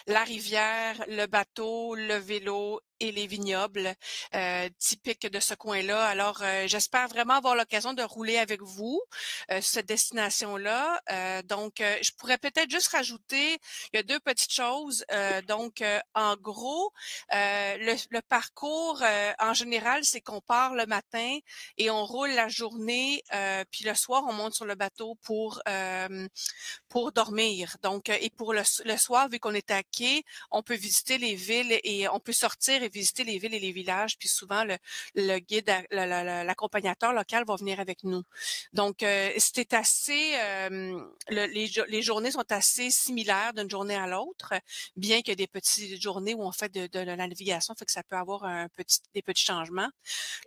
la rivière, le bateau, le vélo et les vignobles typiques de ce coin-là. Alors, j'espère vraiment avoir l'occasion de rouler avec vous cette destination-là. Je pourrais peut-être juste rajouter, il y a deux petites choses. En gros, le parcours, en général, c'est qu'on part le matin et on roule la journée, puis le soir, on monte sur le bateau pour dormir. Donc, et pour le soir, vu qu'on est à quai, on peut visiter les villes et on peut sortir et visiter les villes et les villages. Puis souvent, le guide, l'accompagnateur local va venir avec nous. Donc, c'était assez, les journées sont assez similaires d'une journée à l'autre, bien qu'il y ait des petites journées où on fait de la navigation, fait que ça peut avoir des petits changements.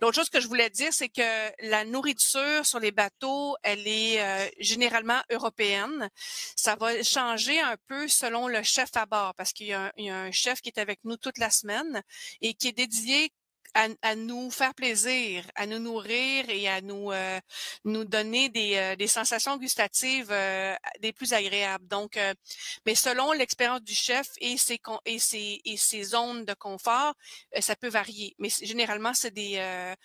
L'autre chose que je voulais dire, c'est que la nourriture sur les bateaux, elle est généralement européenne. Ça va changer un peu selon le chef à bord, parce il y a un chef qui est avec nous toute la semaine et qui est dédié à nous faire plaisir, à nous nourrir et à nous donner des sensations gustatives des plus agréables. Mais selon l'expérience du chef et ses zones de confort, ça peut varier. Mais généralement, c'est de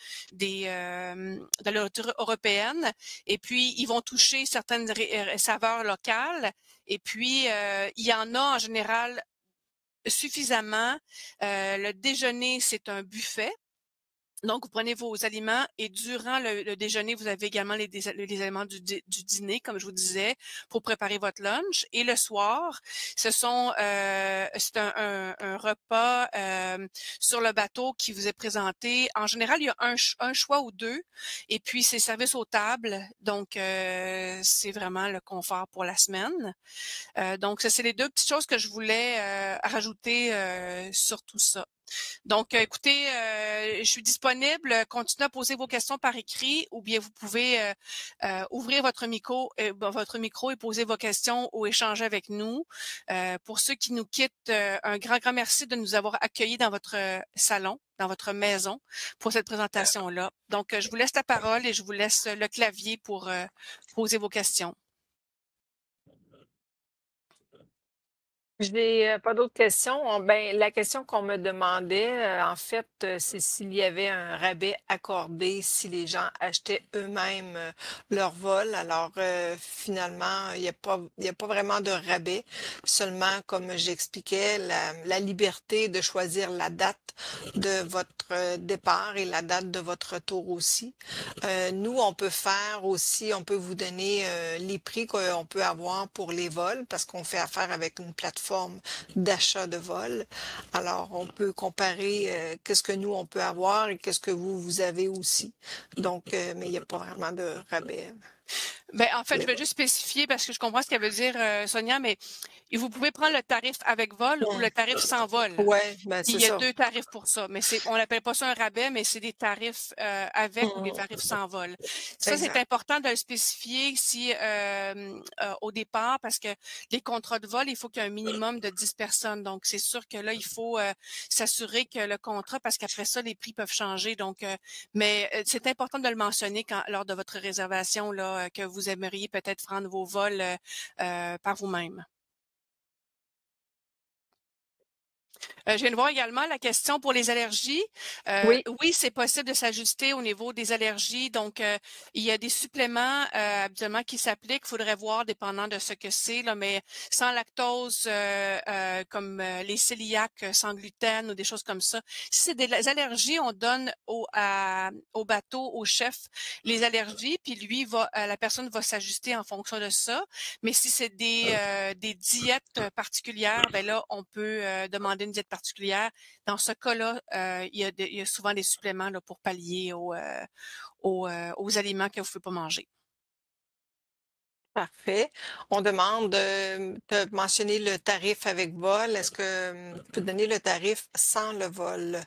la nourriture européenne. Et puis, ils vont toucher certaines saveurs locales. Et puis, il y en a en général suffisamment. Le déjeuner, c'est un buffet. Donc, vous prenez vos aliments et durant le déjeuner, vous avez également les aliments du dîner, comme je vous disais, pour préparer votre lunch. Et le soir, c'est un repas sur le bateau qui vous est présenté. En général, il y a un choix ou deux. Et puis, c'est service aux tables. Donc, c'est vraiment le confort pour la semaine. Donc, ça, c'est les deux petites choses que je voulais rajouter sur tout ça. Donc, écoutez, je suis disponible. Continuez à poser vos questions par écrit ou bien vous pouvez ouvrir votre micro et poser vos questions ou échanger avec nous. Pour ceux qui nous quittent, un grand merci de nous avoir accueillis dans votre salon, dans votre maison pour cette présentation-là. Donc, je vous laisse la parole et je vous laisse le clavier pour poser vos questions. j'ai pas d'autres questions. Ben, la question qu'on me demandait, en fait, c'est s'il y avait un rabais accordé si les gens achetaient eux-mêmes leur vol. Alors, finalement, il y a pas vraiment de rabais. Seulement, comme j'expliquais, la liberté de choisir la date de votre départ et la date de votre retour aussi. Nous, on peut faire aussi, on peut vous donner les prix qu'on peut avoir pour les vols parce qu'on fait affaire avec une plateforme d'achat de vol. Alors, on peut comparer qu'est-ce que nous, on peut avoir et qu'est-ce que vous avez aussi. Donc, mais il n'y a pas vraiment de rabais. Ben, en fait, je vais juste spécifier parce que je comprends ce qu'elle veut dire, Sonia, mais vous pouvez prendre le tarif avec vol ou le tarif sans vol. Ouais, ben Il c'est y a ça. deux tarifs pour ça, mais on n'appelle pas ça un rabais, mais c'est des tarifs avec ou des tarifs sans vol. Ça, c'est Exact. important de le spécifier si au départ, parce que les contrats de vol, il faut qu'il y ait un minimum de 10 personnes. Donc, c'est sûr que là, il faut s'assurer que le contrat, parce qu'après ça, les prix peuvent changer. Mais c'est important de le mentionner lors de votre réservation là, que vous aimeriez peut-être prendre vos vols par vous-même. Je viens de voir également la question pour les allergies. Oui. Oui, c'est possible de s'ajuster au niveau des allergies. Donc, il y a des suppléments habituellement qui s'appliquent. Il faudrait voir dépendant de ce que c'est, là, mais sans lactose, comme les cœliaques sans gluten ou des choses comme ça. Si c'est des allergies, on donne au bateau, au chef, les allergies, puis lui la personne va s'ajuster en fonction de ça. Mais si c'est des diètes particulières, ben là, on peut demander une diète particulière. Dans ce cas-là, il y a souvent des suppléments là, pour pallier aux aliments que vous ne pouvez pas manger. Parfait. On demande de mentionner le tarif avec vol. Est-ce que tu peux donner le tarif sans le vol?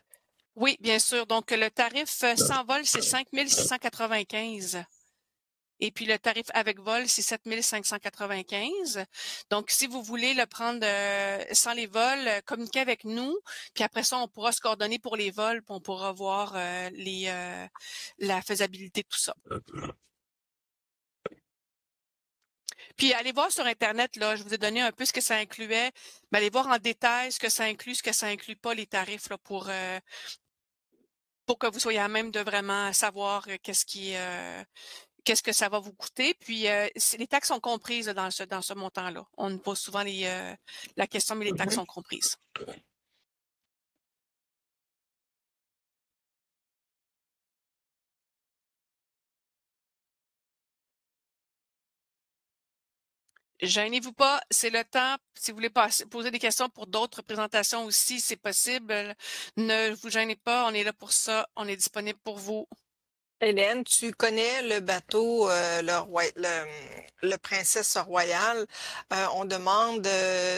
Oui, bien sûr. Donc, le tarif sans vol, c'est 5 695. Et puis le tarif avec vol, c'est 7 595. Donc, si vous voulez le prendre sans les vols, communiquez avec nous. Puis après ça, on pourra se coordonner pour les vols, puis on pourra voir la faisabilité de tout ça. Puis allez voir sur Internet, là, je vous ai donné un peu ce que ça incluait. Mais allez voir en détail ce que ça inclut, ce que ça inclut pas, les tarifs là, pour que vous soyez à même de vraiment savoir qu'est-ce que ça va vous coûter. Puis les taxes sont comprises là, dans ce montant-là. On nous pose souvent la question, mais les taxes Mhm. sont comprises. Gênez-vous pas, c'est le temps. Si vous voulez poser des questions pour d'autres présentations aussi, c'est possible. Ne vous gênez pas, on est là pour ça. On est disponible pour vous. Hélène, tu connais le bateau, le Princesse Royal. On demande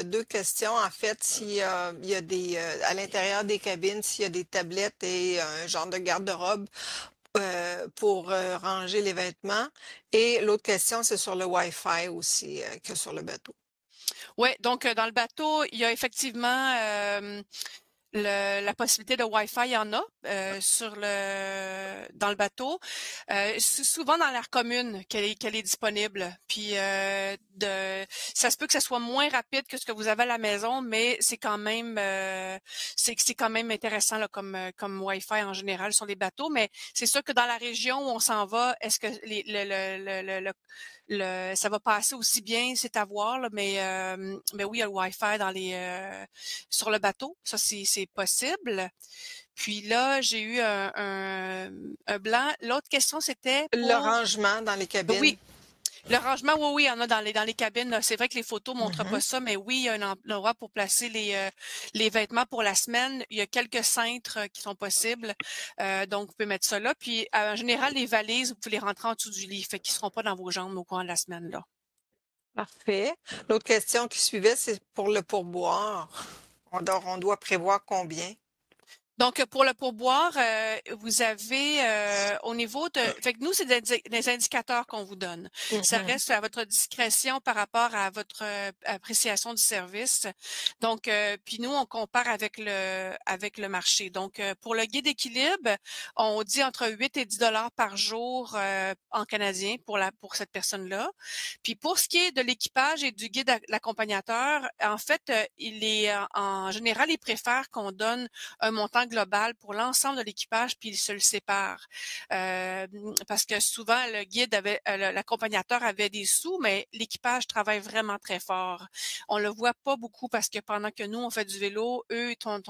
deux questions. En fait, il y a à l'intérieur des cabines, s'il y a des tablettes et un genre de garde-robe pour ranger les vêtements. Et l'autre question, c'est sur le Wi-Fi aussi, que sur le bateau. Oui, donc dans le bateau, il y a effectivement la possibilité de Wi-Fi, il y en a dans le bateau. C'est souvent dans l'air commune qu'elle est disponible. Puis ça se peut que ça soit moins rapide que ce que vous avez à la maison, mais c'est quand même c'est quand même intéressant là, comme Wi-Fi en général sur les bateaux. Mais c'est sûr que dans la région où on s'en va, est-ce que ça va passer aussi bien, c'est à voir, là, mais oui, il y a le Wi-Fi sur le bateau, ça c'est possible. Puis là, j'ai eu un blanc. L'autre question, c'était Le pour rangement dans les cabines. oui, le rangement, oui, oui, il y en a dans les cabines. Là. C'est vrai que les photos montrent pas Mhm. ça, mais oui, il y a un endroit pour placer les vêtements pour la semaine. Il y a quelques cintres qui sont possibles. Donc, vous pouvez mettre ça là. Puis, en général, les valises, vous pouvez les rentrer en dessous du lit. Fait qu'ils seront pas dans vos jambes au cours de la semaine, là. Parfait. L'autre question qui suivait, c'est pour le pourboire. On doit prévoir combien? Donc, pour le pourboire, vous avez au niveau de... Fait que nous, c'est des indicateurs qu'on vous donne. Ça Mhm. reste à votre discrétion par rapport à votre appréciation du service. Donc, puis nous, on compare avec le marché. Donc, pour le guide équilibre, on dit entre 8 et 10 dollars par jour en canadien pour cette personne-là. Puis pour ce qui est de l'équipage et du guide l'accompagnateur, en fait, en général, ils préfèrent qu'on donne un montant global pour l'ensemble de l'équipage, puis ils se le séparent. Parce que souvent, le guide l'accompagnateur avait des sous, mais l'équipage travaille vraiment très fort. On le voit pas beaucoup parce que pendant que nous, on fait du vélo, eux sont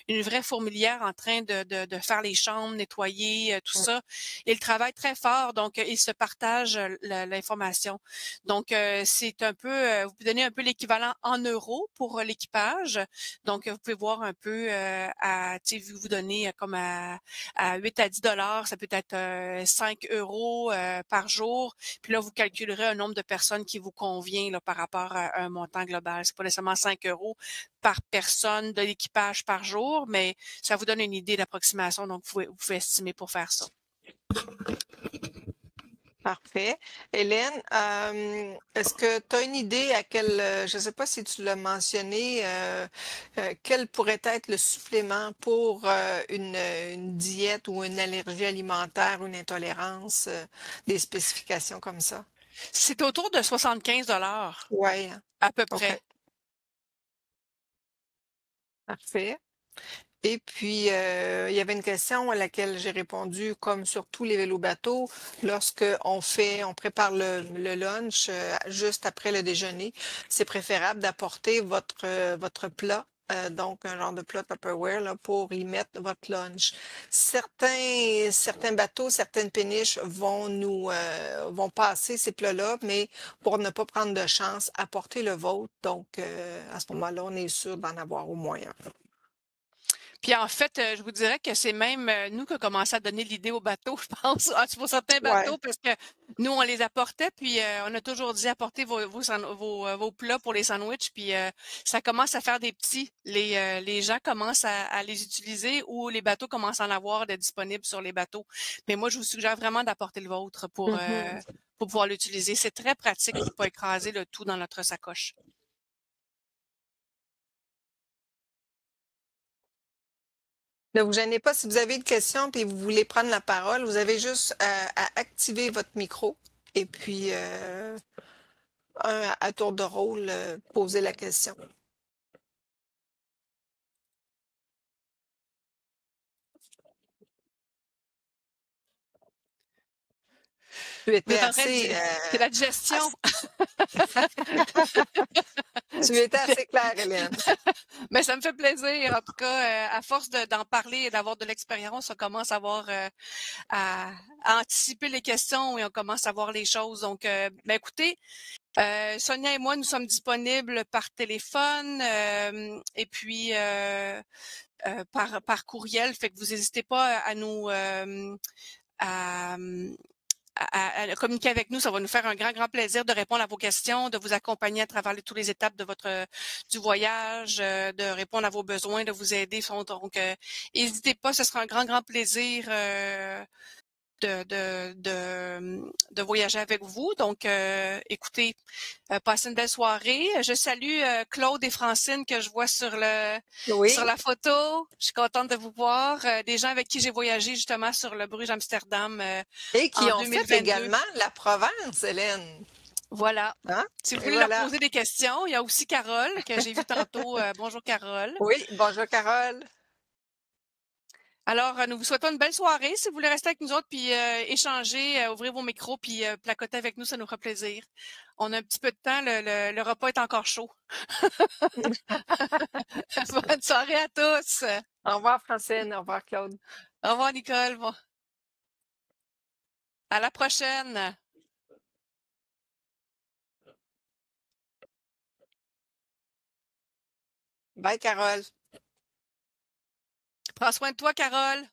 une vraie fourmilière en train de faire les chambres, nettoyer, tout ça. Ils travaillent très fort, donc ils se partagent l'information. Donc, c'est un peu, vous pouvez donner un peu l'équivalent en euros pour l'équipage. Donc, vous pouvez voir un peu vous donner comme à 8 à 10 dollars, ça peut être 5 euros par jour. Puis là, vous calculerez un nombre de personnes qui vous convient là, par rapport à un montant global. C'est pas nécessairement 5 euros par personne de l'équipage par jour, mais ça vous donne une idée d'approximation. Donc, vous pouvez estimer pour faire ça. Parfait. Hélène, est-ce que tu as une idée je ne sais pas si tu l'as mentionné, quel pourrait être le supplément pour une diète ou une allergie alimentaire ou une intolérance, des spécifications comme ça? C'est autour de 75 dollars Oui, à peu OK, près. parfait. Et puis, il y avait une question à laquelle j'ai répondu, comme sur tous les vélos-bateaux, lorsque on prépare le lunch juste après le déjeuner, c'est préférable d'apporter votre plat, donc un genre de plat Tupperware là, pour y mettre votre lunch. Certains bateaux, certaines péniches vont passer ces plats-là, mais pour ne pas prendre de chance, apporter le vôtre. Donc, à ce moment-là, on est sûr d'en avoir au moins un. Puis en fait, je vous dirais que c'est même nous qui avons commencé à donner l'idée aux bateaux, je pense, pour certains Ouais. bateaux, parce que nous, on les apportait, puis on a toujours dit apportez vos plats pour les sandwichs, puis ça commence à faire des petits. Les gens commencent à les utiliser ou les bateaux commencent à en avoir de disponibles sur les bateaux. Mais moi, je vous suggère vraiment d'apporter le vôtre Mhm. pour pouvoir l'utiliser. C'est très pratique pour pas écraser le tout dans notre sacoche. Ne vous gênez pas si vous avez une question et vous voulez prendre la parole, vous avez juste à activer votre micro et puis à tour de rôle, poser la question. Tu Vous étais êtes en train de assez, dire, c'est la digestion. tu étais assez claire, Hélène. Mais ça me fait plaisir. En tout cas, à force d'en parler et d'avoir de l'expérience, on commence à avoir à anticiper les questions et on commence à voir les choses. Donc, ben écoutez, Sonia et moi, nous sommes disponibles par téléphone et puis par courriel. Fait que vous n'hésitez pas à nous à, à communiquer avec nous. Ça va nous faire un grand plaisir de répondre à vos questions, de vous accompagner à travers toutes les étapes de du voyage, de répondre à vos besoins, de vous aider. Donc, n'hésitez pas, ce sera un grand plaisir de voyager avec vous. Donc, écoutez, passez une belle soirée. Je salue Claude et Francine que je vois sur Oui, la photo. Je suis contente de vous voir. Des gens avec qui j'ai voyagé justement sur le Bruges Amsterdam et qui en ont fait 2022. également la Provence, Hélène. Voilà. Hein? Si vous Et voulez leur voilà. poser des questions, il y a aussi Carole que j'ai vue tantôt. Bonjour Carole. Oui, bonjour Carole. Alors, nous vous souhaitons une belle soirée. Si vous voulez rester avec nous autres puis échanger, ouvrir vos micros puis placoter avec nous, ça nous fera plaisir. On a un petit peu de temps, le repas est encore chaud. Bonne soirée à tous. Au revoir Francine, au revoir Claude. Au revoir Nicole. Bon, à la prochaine. Bye Carole. Prends soin de toi, Carole.